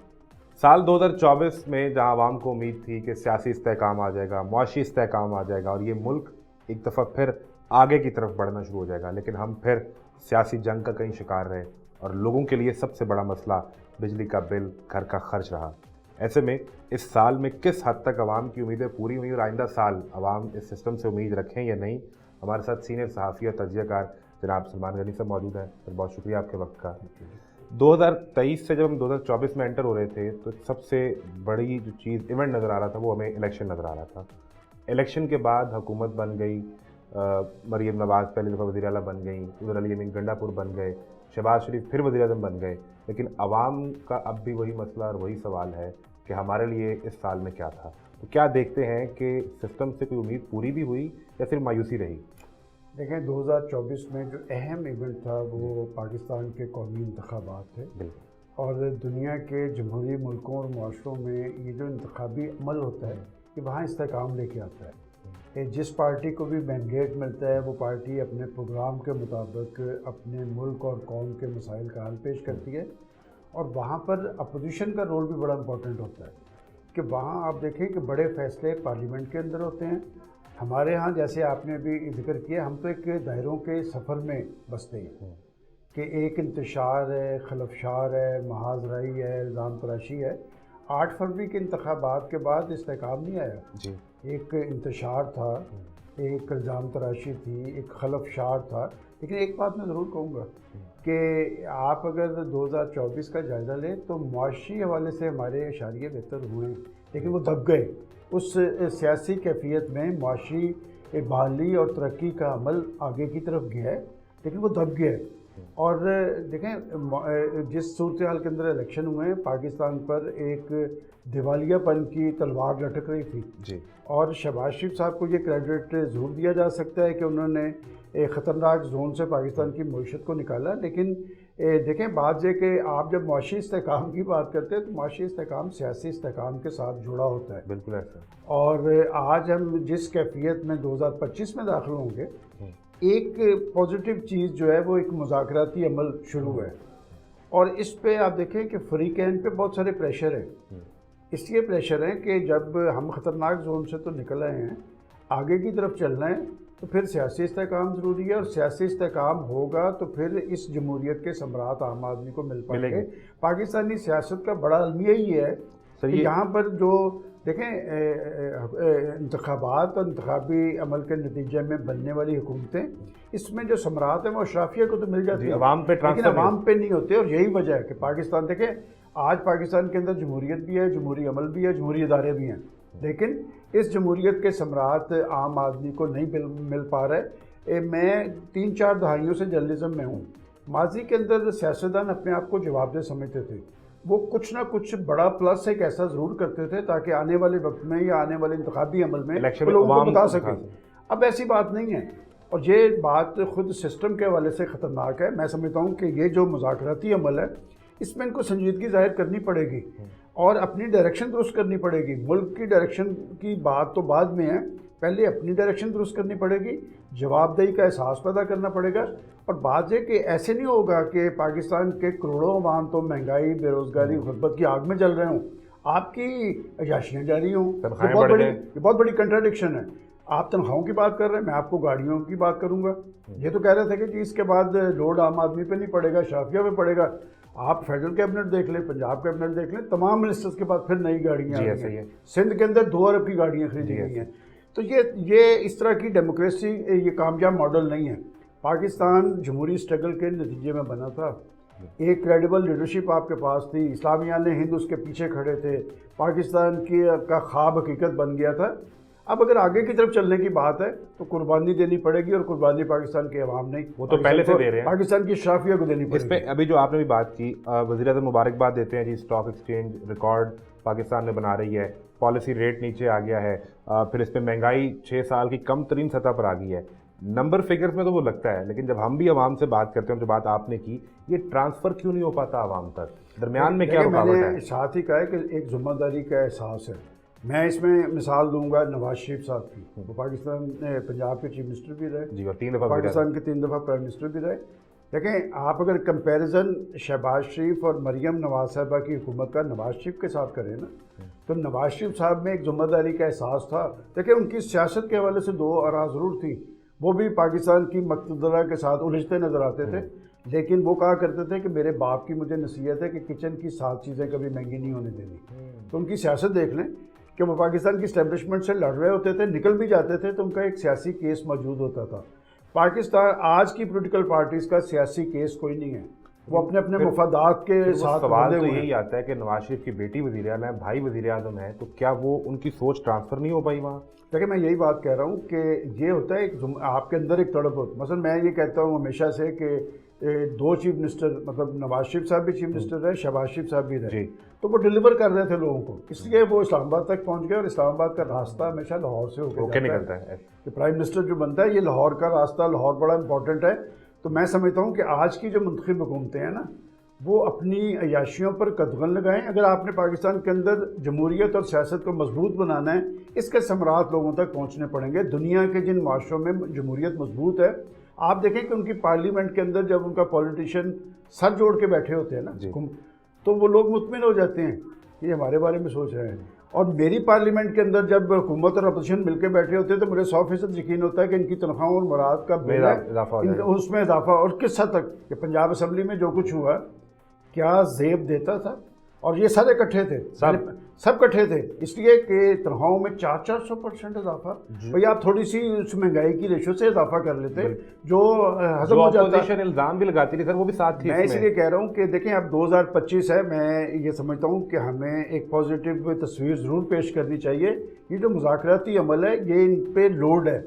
साल 2024 में जहां आवाम को उम्मीद थी कि सियासी इस्तेहकाम आ जाएगा, मुआशी इस्तेहकाम आ जाएगा और ये मुल्क एक दफ़ा फिर आगे की तरफ बढ़ना शुरू हो जाएगा, लेकिन हम फिर सियासी जंग का कहीं शिकार रहे और लोगों के लिए सबसे बड़ा मसला बिजली का बिल, घर का खर्च रहा। ऐसे में इस साल में किस हद तक आवाम की उम्मीदें पूरी हुई और आइंदा साल आवाम इस सिस्टम से उम्मीद रखें या नहीं, हमारे साथ सीनियर सहाफ़ी और तज्ज़ियाकार जनाब सलमान गनी साहब मौजूद हैं। सर, बहुत शुक्रिया आपके वक्त का। 2023 से जब हम 2024 में एंटर हो रहे थे तो सबसे बड़ी जो चीज़ इवेंट नज़र आ रहा था वो हमें इलेक्शन नज़र आ रहा था। इलेक्शन के बाद हुकूमत बन गई, मरीम नवाज़ पहली दफ़ा वज़ीर आला बन गई, उधर अली अमीन गंडापुर बन गए, शहबाज शरीफ फिर वज़ीर आज़म बन गए, लेकिन आवाम का अब भी वही मसला और वही सवाल है कि हमारे लिए इस साल में क्या था। तो क्या देखते हैं कि सिस्टम से कोई उम्मीद पूरी भी हुई या फिर मायूसी रही? देखें 2024 में जो अहम इवेंट था वो पाकिस्तान के कौमी इंतखाबात थे, और दुनिया के जमहूरी मुल्कों और मुआशरों में ये जो इंतखाबी अमल होता है कि वहाँ इस्तेकाम लेके आता है कि जिस पार्टी को भी मैंडेट मिलता है वो पार्टी अपने प्रोग्राम के मुताबिक अपने मुल्क और कौम के मसाइल का हल पेश करती है, और वहाँ पर अपोजिशन का रोल भी बड़ा इम्पोर्टेंट होता है कि वहाँ आप देखें कि बड़े फैसले पार्लियामेंट के अंदर होते हैं। हमारे यहाँ जैसे आपने भी जिक्र किया, हम तो एक दायरों के सफ़र में बसते हैं कि एक इंतशार है, खलफशार है, महाजराई है, इल्ज़ाम तराशी है। 8 फरवरी के इंतखाबात के बाद इस्तेकाम नहीं आया जी। एक इंतशार था, एक इल्ज़ाम तराशी थी, एक खलफशार था। लेकिन एक बात मैं ज़रूर कहूँगा कि आप अगर 2024 का जायज़ा लें तो मुआशी हवाले से हमारे इशारे बेहतर हुए, लेकिन वो दब गए। उस सियासी कैफियत में मुआशी बहाली और तरक्की का अमल आगे की तरफ गया है, लेकिन वो दब गया है। और देखें जिस सूरत हाल के अंदर इलेक्शन हुए हैं, पाकिस्तान पर एक दिवालियापन की तलवार लटक रही थी जी। और शहबाज शरीफ साहब को ये क्रेडिट ज़रूर दिया जा सकता है कि उन्होंने एक ख़तरनाक जोन से पाकिस्तान की मईशत को निकाला। लेकिन देखें बात यह कि आप जब मुआशी इस्तेकाम की बात करते हैं तो मुआशी इस्तेकाम सियासी इस्तेकाम के साथ जुड़ा होता है। बिल्कुल ऐसा। और आज हम जिस कैफियत में 2025 में दाखिल होंगे, एक पॉजिटिव चीज़ जो है वो एक मुज़ाकराती अमल शुरू है, और इस पे आप देखें कि फ़रीक़ैन पे बहुत सारे प्रेशर हैं। इसलिए प्रेशर है कि जब हम ख़तरनाक जोन से तो निकल आए हैं, आगे की तरफ चलना है तो फिर सियासी इस्तेकाम ज़रूरी है, और सियासी इस्तेकाम होगा तो फिर इस जमहूरियत के समरात आम आदमी को मिल पाएंगे। पाकिस्तानी सियासत का बड़ा अलमिया ही है कि यहाँ पर जो देखें इंतखाबात और इंतखाबी अमल के नतीजे में बनने वाली हुकूमतें, इसमें जो समरात हैं वो अशराफिया को तो मिल जाती है, अवाम पे लेकिन अवाम पे नहीं होते। और यही वजह है कि पाकिस्तान देखें आज पाकिस्तान के अंदर जमहूरियत भी है, जमहूरी अमल भी है, जमहूरी इदारे भी हैं, लेकिन इस जमहूरियत के समरात आम आदमी को नहीं मिल पा रहे। मैं 3-4 दहाइयों से जर्नलिज्म में हूँ। माजी के अंदर सियासतदान अपने आप को जवाबदेह समझते थे, वो कुछ ना कुछ बड़ा प्लस एक ऐसा ज़रूर करते थे ताकि आने वाले वक्त में या आने वाले इंतखाबी अमल में लोगों को बता सकें। अब ऐसी बात नहीं है, और ये बात खुद सिस्टम के हवाले से ख़तरनाक है। मैं समझता हूँ कि ये जो मुज़ाकराती अमल है इसमें इनको संजीदगी ज़ाहिर करनी पड़ेगी और अपनी डायरेक्शन दुरुस्त करनी पड़ेगी। मुल्क की डायरेक्शन की बात तो बाद में है, पहले अपनी डायरेक्शन दुरुस्त करनी पड़ेगी, जवाबदेही का एहसास पैदा करना पड़ेगा। और बात यह कि ऐसे नहीं होगा कि पाकिस्तान के करोड़ों अवाम तो महंगाई, बेरोज़गारी, गुर्बत की आग में जल रहे हों, आपकी अयाशियाँ जारी हों। ये बहुत बड़ी कंट्राडिक्शन है। आप तनख्वाहों की बात कर रहे हैं, मैं आपको गाड़ियों की बात करूँगा। ये तो कह रहे थे कि इसके बाद लोड आम आदमी पे नहीं पड़ेगा, शाफिया पे पड़ेगा। आप फेडरल कैबिनेट देख लें, पंजाब कैबिनेट देख लें, तमाम मिनिस्टर्स के बाद फिर नई गाड़ियाँ आ गई हैं। सिंध के अंदर 2 अरब की गाड़ियाँ खरीदी गई हैं। तो ये इस तरह की डेमोक्रेसी ये कामयाब मॉडल नहीं है। पाकिस्तान जमहूरी स्ट्रगल के नतीजे में बना था। एक क्रेडिबल लीडरशिप आपके पास थी, इस्लामिया ने हिंद उसके पीछे खड़े थे, पाकिस्तान की का ख्वाब हकीकत बन गया था। अब अगर आगे की तरफ चलने की बात है तो कुर्बानी देनी पड़ेगी, और कुर्बानी पाकिस्तान के अवाम नहीं, वो तो पहले से दे रहे हैं, पाकिस्तान की शाफिया को देनी पड़ेगी। इस पे अभी जो आपने भी बात की, वज़ीर आज़म मुबारकबाद देते हैं जी, स्टॉक एक्सचेंज रिकॉर्ड पाकिस्तान में बना रही है, पॉलिसी रेट नीचे आ गया है, फिर इस पर महंगाई 6 साल की कम तरीन सतह पर आ गई है। नंबर फिगर्स में तो वो लगता है, लेकिन जब हम भी आवाम से बात करते हैं, जो बात आपने की, ये ट्रांसफ़र क्यों नहीं हो पाता आवाम तक? दरमियान में क्या रुकावट है? मैंने साथ ही कहा है कि एक जिम्मेदारी का एहसास है। मैं इसमें मिसाल दूंगा नवाज शरीफ साहब की, वो पाकिस्तान पंजाब के चीफ मिनिस्टर भी रहे जी, और 3 दफ़ा पाकिस्तान के 3 दफ़ा प्राइम मिनिस्टर भी रहे। देखें आप अगर कंपैरिजन शहबाज शरीफ और मरीम नवाज साहबा की हुकूमत का नवाज शरीफ के साथ करें ना, तो नवाज शरीफ साहब में एक जिम्मेदारी का एहसास था। देखिए उनकी सियासत के हवाले से 2 आरा ज़रूर थी, वो भी पाकिस्तान की मकतदरा के साथ उलझते नज़र आते थे, लेकिन वो कहा करते थे कि मेरे बाप की मुझे नसीहत है कि किचन की 7 चीज़ें कभी महंगी नहीं होने देनी। तो उनकी सियासत देख लें कि वो पाकिस्तान की इस्टेब्लिशमेंट से लड़ रहे होते थे, निकल भी जाते थे तो उनका एक सियासी केस मौजूद होता था। पाकिस्तान आज की पॉलिटिकल पार्टीज़ का सियासी केस कोई नहीं है। वो अपने अपने मफादात के फिर वो साथ सवाल बंधे तो हुए हैं। यही आता है कि नवाज शरीफ की बेटी वज़ीर आज़म है, भाई वज़ीर आज़म है, तो क्या वो उनकी सोच ट्रांसफ़र नहीं हो पाई वहाँ? देखिए मैं यही बात कह रहा हूँ कि ये होता है आपके अंदर एक तड़प होती है। मसलन मैं ये कहता हूँ हमेशा से कि दो चीफ मिनिस्टर, मतलब नवाज शरीफ साहब भी चीफ मिनिस्टर रहे, शहबाज शरीफ साहब भी रहे, तो वो डिलीवर कर रहे थे लोगों को, इसलिए वो इस्लामाबाद तक पहुँच गए। और इस्लामाबाद का रास्ता हमेशा लाहौर से होकर निकलता है कि प्राइम मिनिस्टर जो बनता है, ये लाहौर का रास्ता, लाहौर बड़ा इंपॉर्टेंट है। तो मैं समझता हूँ कि आज की जो मुंतखब हुकूमतें हैं ना, वो अपनी अयाशियों पर कदगन लगाएं। अगर आपने पाकिस्तान के अंदर जमहूरियत और सियासत को मजबूत बनाना है, इसके समरात लोगों तक पहुँचने पड़ेंगे। दुनिया के जिन माशरों में जमहूरियत मजबूत है, आप देखें कि उनकी पार्लियामेंट के अंदर जब उनका पॉलिटिशियन सर जोड़ के बैठे होते हैं ना, तो वो लोग मुतमिन हो जाते हैं कि हमारे बारे में सोच रहे हैं। और मेरी पार्लियामेंट के अंदर जब हुकूमत और अपोजिशन मिलकर बैठे होते हैं, तो मुझे 100% यकीन होता है कि इनकी तनख्वाहों और मुराद का बिल है, उसमें इजाफा। और किस हद तक कि पंजाब असम्बली में जो कुछ हुआ, क्या जेब देता था, और ये सारे इकट्ठे थे, सब इकट्ठे थे, इसलिए कि तनख्वाहों में 400% इजाफा। भाई आप थोड़ी सी उस महंगाई की रेशो से इजाफा कर लेते, जो हजम हो जाता है। इल्ज़ाम भी लगाती थी सर, वो भी साथ थी। मैं इसलिए कह रहा हूँ कि देखें अब 2025 है, मैं ये समझता हूँ कि हमें एक पॉजिटिव तस्वीर ज़रूर पेश करनी चाहिए। ये जो मुज़ाकराती अमल है, ये इन पे लोड है।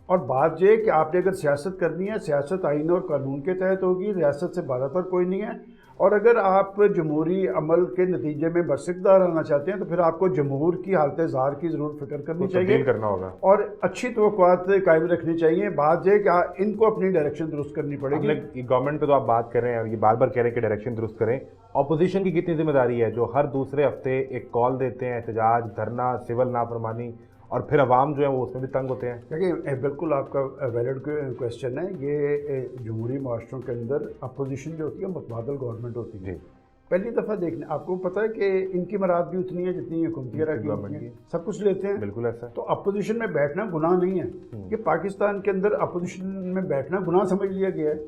और बात ये कि आपने अगर सियासत करनी है, सियासत आइन और कानून के तहत होगी, रियासत से बाहर पर कोई नहीं है। और अगर आप जमहूरी अमल के नतीजे में बरसिकदार आना चाहते हैं, तो फिर आपको जमहूर की हालत ज़ार की ज़रूर फिक्र करनी चाहिए, करना होगा और अच्छी तवक्कुआत कायम रखनी चाहिए। बात यह कि इनको अपनी डायरेक्शन दुरुस्त करनी पड़ेगी। गवर्नमेंट पे तो आप बात कर रहे हैं, ये बार बार कह रहे हैं कि डायरेक्शन दुरुस्त करें। अपोजिशन की कितनी जिम्मेदारी है, जो हर दूसरे हफ्ते एक कॉल देते हैं, एहतजाज, धरना, सिविल नाफरमानी, और फिर अवाम जो है वो उसमें भी तंग होते हैं। देखिए बिल्कुल आपका वैलिड क्वेश्चन है। ये जमहूरी माशरों के अंदर अपोजिशन जो होती है मुतबादल गवर्नमेंट होती है। पहली दफ़ा देखने आपको पता है कि इनकी मराद भी उतनी है जितनी हुकूमती गवर्नमेंट की, सब कुछ लेते हैं। बिल्कुल ऐसा। तो अपोजिशन में बैठना गुनाह नहीं है। ये पाकिस्तान के अंदर अपोजिशन में बैठना गुनाह समझ लिया गया है,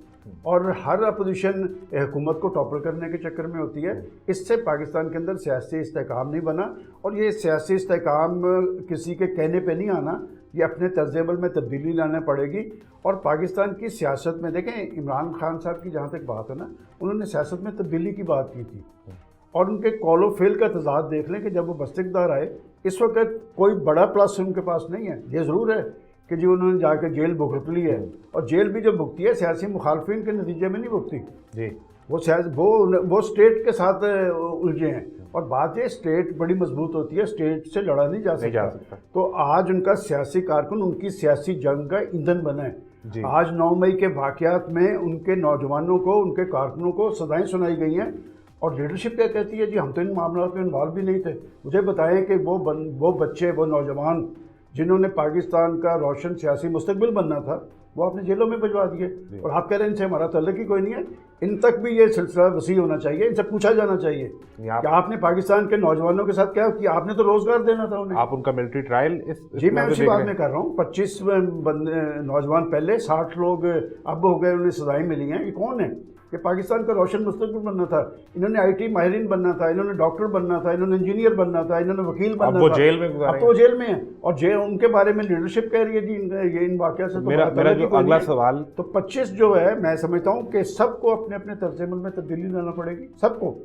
और हर अपोजिशन हुकूमत को टॉपर करने के चक्कर में होती है। इससे पाकिस्तान के अंदर सियासी इस्तेहकाम नहीं बना, और ये सियासी इस्तेहकाम किसी के कहने पे नहीं आना, ये अपने तर्ज अमल में तब्दीली लाना पड़ेगी। और पाकिस्तान की सियासत में देखें, इमरान खान साहब की जहाँ तक बात है ना, उन्होंने सियासत में तब्दीली की बात की थी, और उनके कॉलो फेल का तजाद देख लें कि जब वो बस्तिकदार आए, इस वक्त कोई बड़ा प्लस उनके पास नहीं है। ये ज़रूर है कि जी उन्होंने जाकर जेल भुगत ली है, और जेल भी जब भुगती है सियासी मुखालफिन के नतीजे में नहीं भुगती जी, वो स्टेट के साथ उलझे हैं। और बात ये, स्टेट बड़ी मजबूत होती है, स्टेट से लड़ा नहीं जा सकता। तो आज उनका सियासी कारकुन उनकी सियासी जंग का ईंधन बना है। आज 9 मई के वाक़यात में उनके नौजवानों को, उनके कारकुनों को सदाएं सुनाई गई हैं, और लीडरशिप क्या कहती है, जी हम तो इन मामलों में इन्वॉल्व भी नहीं थे। मुझे बताएं कि वो बच्चे, वो नौजवान जिन्होंने पाकिस्तान का रोशन सियासी मुस्तकबिल बनना था, वो आपने जेलों में भिजवा दिए, और आप कह रहे हैं इनसे हमारा तल्लुक ही कोई नहीं है। इन तक भी ये सिलसिला वसी होना चाहिए, इनसे पूछा जाना चाहिए कि आपने पाकिस्तान के नौजवानों के साथ क्या किया। आपने तो रोजगार देना था उन्हें। आप उनका मिलिट्री ट्रायल जी मैं उसी बात में कर रहा हूँ। 25 नौजवान पहले, 60 लोग अब हो गए, उन्हें सजाएं मिली हैं। ये कौन है? कि पाकिस्तान का रोशन मुस्तकबिल बनना था, इन्होंने IT माहिरीन बनना था, इन्होंने डॉक्टर बनना था, इन्होंने इंजीनियर बनना था, इन्होंने वकील बनना था। अब वो जेल में है, और उनके बारे में लीडरशिप कह रही है जी ये इन वाक़या से। मेरा जो अगला सवाल, तो 25 जो है, मैं समझता हूँ कि सबको अपने अपने तर्ज अमल में तब्दीली लाना पड़ेगी, सबको,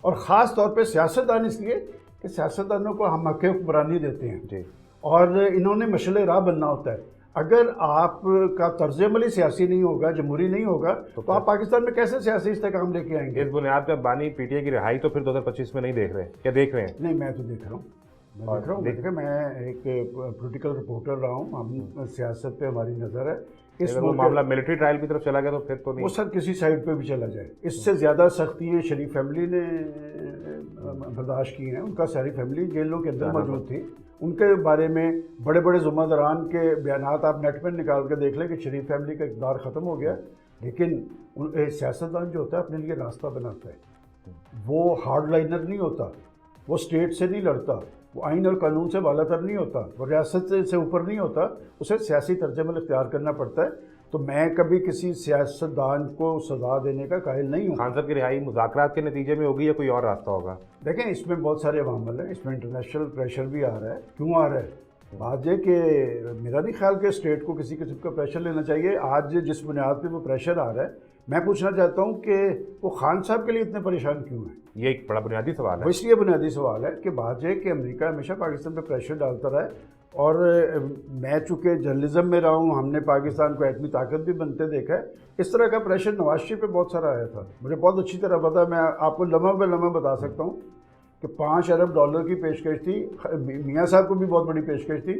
और ख़ास तौर पर सियासतदान, इसलिए कि सियासतदानों को हम हक़ हुक्मरानी देते हैं जी, और इन्होंने मशअले राह बनना होता है। अगर आपका तर्ज अमल ही सियासी नहीं होगा, जमहूरी नहीं होगा, तो आप पाकिस्तान में कैसे सियासी इस्तेहकाम लेके आएंगे? इस बुनियाद पर बानी PTI की रिहाई तो फिर 2025 में नहीं देख रहे, क्या देख रहे हैं? नहीं, मैं तो देख रहा हूँ, मैं एक पॉलिटिकल रिपोर्टर रहा हूँ। हम सियासत पे हमारी नज़र है। इस मामला मिलिट्री ट्रायल की तरफ चला गया तो फिर तो नहीं, वो सर किसी साइड पे भी चला जाए। इससे ज़्यादा सख्तियाँ शरीफ फैमिली ने बर्दाश्त की हैं। उनका सारी फैमिली जेलों के अंदर मौजूद थी। उनके बारे में बड़े बड़े ज़ुम्मेदारान के बयानात आप नेट पर निकाल कर देख लें कि शरीफ फैमिली का इक़्तिदार ख़त्म हो गया। लेकिन सियासतदान जो होता है अपने लिए रास्ता बनाता है, वो हार्ड लाइनर नहीं होता, वो स्टेट से नहीं लड़ता, वो आइन और कानून से बालातर नहीं होता, वो रियासत से ऊपर नहीं होता, उसे सियासी तर्जुमा इख्तियार करना पड़ता है। तो मैं कभी किसी सियासतदान को सजा देने का कायल नहीं हूँ। खान साहब की रिहाई मुज़ाकरात के नतीजे में होगी या कोई और रास्ता होगा? देखें, इसमें बहुत सारे अवामल हैं, इसमें इंटरनेशनल प्रेशर भी आ रहा है। क्यों आ रहा है? बात यह कि मेरा नहीं ख्याल कि स्टेट को किसी किस्म का प्रेशर लेना चाहिए। आज जिस बुनियाद पर वो प्रेशर आ रहा है, मैं पूछना चाहता हूँ कि वो खान साहब के लिए इतने परेशान क्यों हैं? ये एक बड़ा बुनियादी सवाल वो है। इसलिए बुनियादी सवाल है कि बात है कि अमेरिका हमेशा पाकिस्तान पे प्रेशर डालता रहा है, और मैं चूँकि जर्नलिज्म में रहा हूँ, हमने पाकिस्तान को एटमी ताकत भी बनते देखा है। इस तरह का प्रेशर नवाज शरीफ पे बहुत सारा आया था, मुझे बहुत अच्छी तरह पता है। मैं आपको लम्हा पे लम्हा बता सकता हूँ कि $5 अरब की पेशकश थी, मियाँ साहब को भी बहुत बड़ी पेशकश थी।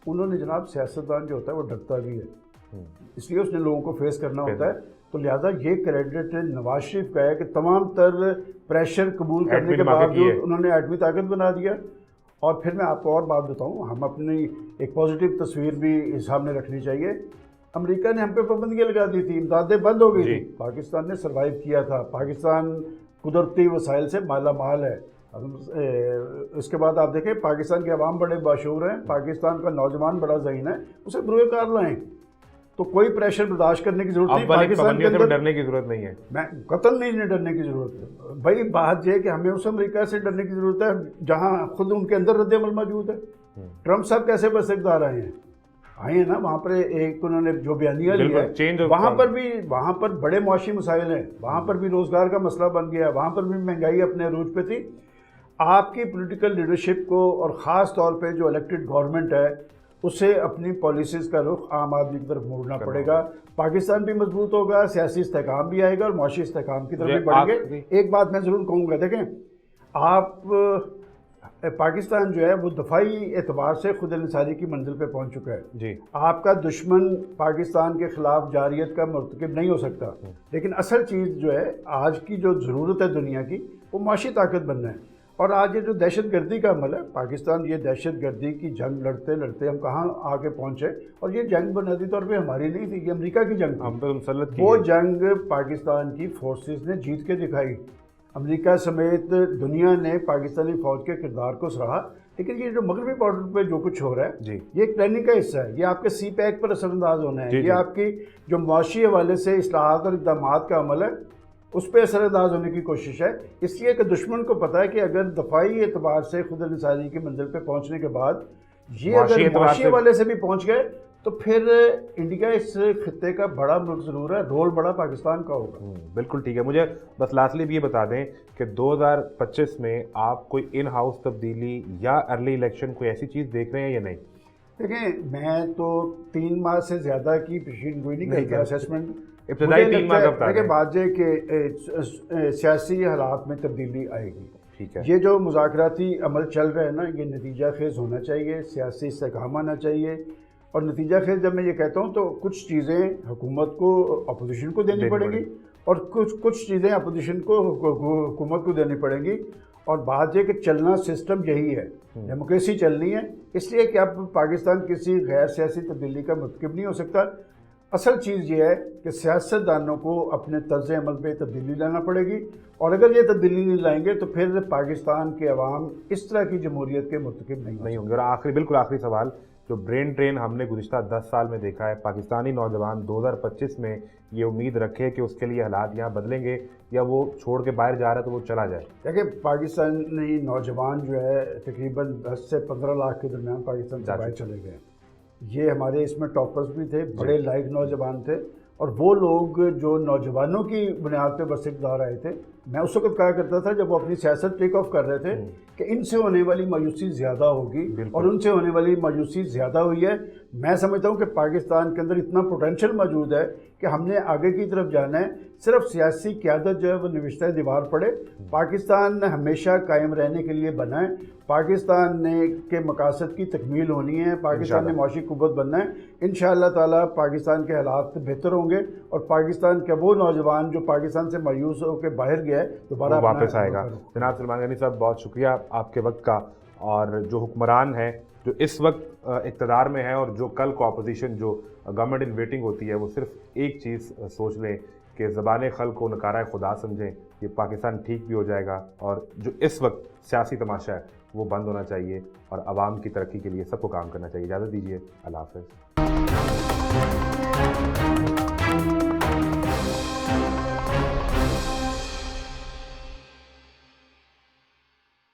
उन्होंने जनाब, सियासतदान जो होता है वो डरता भी है, इसलिए उसने लोगों को फेस करना होता है। तो लिहाजा ये क्रेडिट नवाज शरीफ का है कि तमाम तर प्रेशर कबूल करने के बावजूद उन्होंने एटमी ताकत बना दिया। और फिर मैं आपको और बात बताऊं, हम अपनी एक पॉजिटिव तस्वीर भी सामने रखनी चाहिए। अमेरिका ने हम पे पाबंदियाँ लगा दी थी, इमदादें बंद हो गई थी, पाकिस्तान ने सर्वाइव किया था। पाकिस्तान कुदरती वसाइल से माला माल है। इसके बाद आप देखें, पाकिस्तान के अवाम बड़े बाशूर हैं, पाकिस्तान का नौजवान बड़ा ज़हीन है, उसे बुरे कार लाएँ। तो कोई प्रेशर बर्दाश्त करने की जरूरत नहीं, पाकिस्तान के अंदर डरने की जरूरत नहीं है। मैं कतल नहीं डरने की जरूरत है भाई। बात यह है कि हमें उस अमेरिका से डरने की जरूरत है जहां खुद उनके अंदर रद्द-ए-अमल मौजूद है। ट्रंप साहब कैसे बस इक़्तिदार आए हैं ना, वहाँ पर एक उन्होंने जो बयानिया लिया है, वहाँ पर बड़े मुआशी मसाइल हैं, वहाँ पर भी रोज़गार का मसला बन गया, वहाँ पर भी महंगाई अपने अरूज पे थी। आपकी पॉलिटिकल लीडरशिप को और ख़ास तौर पे जो इलेक्टेड गवर्नमेंट है उसे अपनी पॉलिसीज़ का रुख आम आदमी की तरफ मोड़ना पड़ेगा। पाकिस्तान भी मजबूत होगा, सियासी इस्तेहकाम भी आएगा और मुआशी इस्तेहकाम की तरफ भी बढ़ेंगे। एक बात मैं ज़रूर कहूँगा, देखें आप, पाकिस्तान जो है वो दफाई एतबार से खुद इंसारी की मंजिल पे पहुँच चुका है जी। आपका दुश्मन पाकिस्तान के ख़िलाफ़ जारियत का मुर्तकिब नहीं हो सकता, लेकिन असल चीज़ जो है आज की जो ज़रूरत है दुनिया की, वो मुआशी ताकत बनना है। और आज ये जो दहशत गर्दी का अमल है, पाकिस्तान ये दहशत गर्दी की जंग लड़ते लड़ते हम कहाँ आके पहुँचे। और ये जंग बुनियादी तौर पे हमारी नहीं थी, ये अमेरिका की जंग थी। वो जंग पाकिस्तान की फोर्सेस ने जीत के दिखाई। अमेरिका समेत दुनिया ने पाकिस्तानी फ़ौज के किरदार को सराहा। लेकिन ये जो मगरबी बॉर्डर पे जो कुछ हो रहा है ये एक प्लानिंग का हिस्सा है। ये आपके CPEC पर असरअंदाज होना है, ये आपकी जो मुआशी हवाले से इस्लाहात और इक़दामात का अमल है उस पर असरअंदाज होने की कोशिश है। इसलिए कि दुश्मन को पता है कि अगर दफाई एतबार से खुद इंसानी की मंजिल पे पहुंचने के बाद ये अगर मुआशी वाले से भी पहुंच गए तो फिर इंडिया इस खित्ते का बड़ा मुल्क ज़रूर है, रोल बड़ा पाकिस्तान का होगा। बिल्कुल ठीक है। मुझे बस लास्टली भी ये बता दें कि 2025 में आप कोई इन हाउस तब्दीली या अर्ली इलेक्शन कोई ऐसी चीज़ देख रहे हैं या नहीं? देखें, मैं तो 3 माह से ज़्यादा की पेशीन गोई नहीं करता, असेसमेंट इब्तदाई 3 माह का देखिए। बात है कि सियासी हालात में तब्दीली आएगी, ठीक है। ये जो मुज़ाकराती अमल चल रहा है ना, ये नतीजा खेज़ होना चाहिए, सियासी इस्तेहकाम आना चाहिए। और नतीजा खेज़ जब मैं ये कहता हूँ तो कुछ चीज़ें हुकूमत को अपोजिशन को देनी पड़ेगी और कुछ चीज़ें अपोजिशन को हुकूमत को देनी पड़ेंगी। और बात यह कि चलना सिस्टम यही है, डेमोक्रेसी चलनी है, इसलिए कि अब पाकिस्तान किसी गैर सियासी तब्दीली का मुतकिब नहीं हो सकता। असल चीज़ ये है कि सियासतदानों को अपने तर्ज़ अमल पे तब्दीली लाना पड़ेगी, और अगर ये तब्दीली नहीं लाएंगे तो फिर पाकिस्तान के अवाम इस तरह की जमहूरियत के मुतकिब नहीं होंगे। और बिल्कुल आखिरी सवाल, जो ब्रेन ड्रेन हमने गुज़िश्ता 10 साल में देखा है, पाकिस्तानी नौजवान 2025 में ये उम्मीद रखे कि उसके लिए हालात यहाँ बदलेंगे या वो छोड़ के बाहर जा रहा है तो वो चला जाए? देखिए, पाकिस्तानी नौजवान जो है तकरीबन 10 से 15 लाख के दरमियान पाकिस्तान से बाहर चले गए। ये हमारे इसमें टॉपर्स भी थे, बड़े लाइक नौजवान थे, और वो लोग जो नौजवानों की बुनियाद पर बस इक़्तिदार आए थे, मैं उस वक्त कहा करता था जब वो अपनी सियासत टेक ऑफ कर रहे थे कि इनसे होने वाली मायूसी ज़्यादा होगी, और उनसे होने वाली मायूसी ज़्यादा हुई है। मैं समझता हूँ कि पाकिस्तान के अंदर इतना पोटेंशियल मौजूद है कि हमने आगे की तरफ जाना है। सिर्फ सियासी क़यादत जो है वो निविश्ता दीवार पड़े। पाकिस्तान हमेशा कायम रहने के लिए बना है, पाकिस्तान ने के मकासद की तकमील होनी है, पाकिस्तान ने मुआशी कुव्वत बनना है। इंशाअल्लाह ताला पाकिस्तान के हालात बेहतर होंगे और पाकिस्तान का वो नौजवान जो पाकिस्तान से मायूस होकर बाहर गया है दोबारा वापस आएगा। जनाब सलमान गनी साहब, बहुत शुक्रिया आपके वक्त का। और जो हुक्मरान है जो इस वक्त इक़्तिदार में है और जो कल को अपोजिशन जो गवर्नमेंट इन वेटिंग होती है, वो सिर्फ एक चीज़ सोच लें कि ज़बान खल्क़ को नकारा खुदा समझें, ये पाकिस्तान ठीक भी हो जाएगा। और जो इस वक्त सियासी तमाशा है वो बंद होना चाहिए और आवाम की तरक्की के लिए सबको काम करना चाहिए। इजाज़त दीजिए, अल्लाह हाफ़िज़।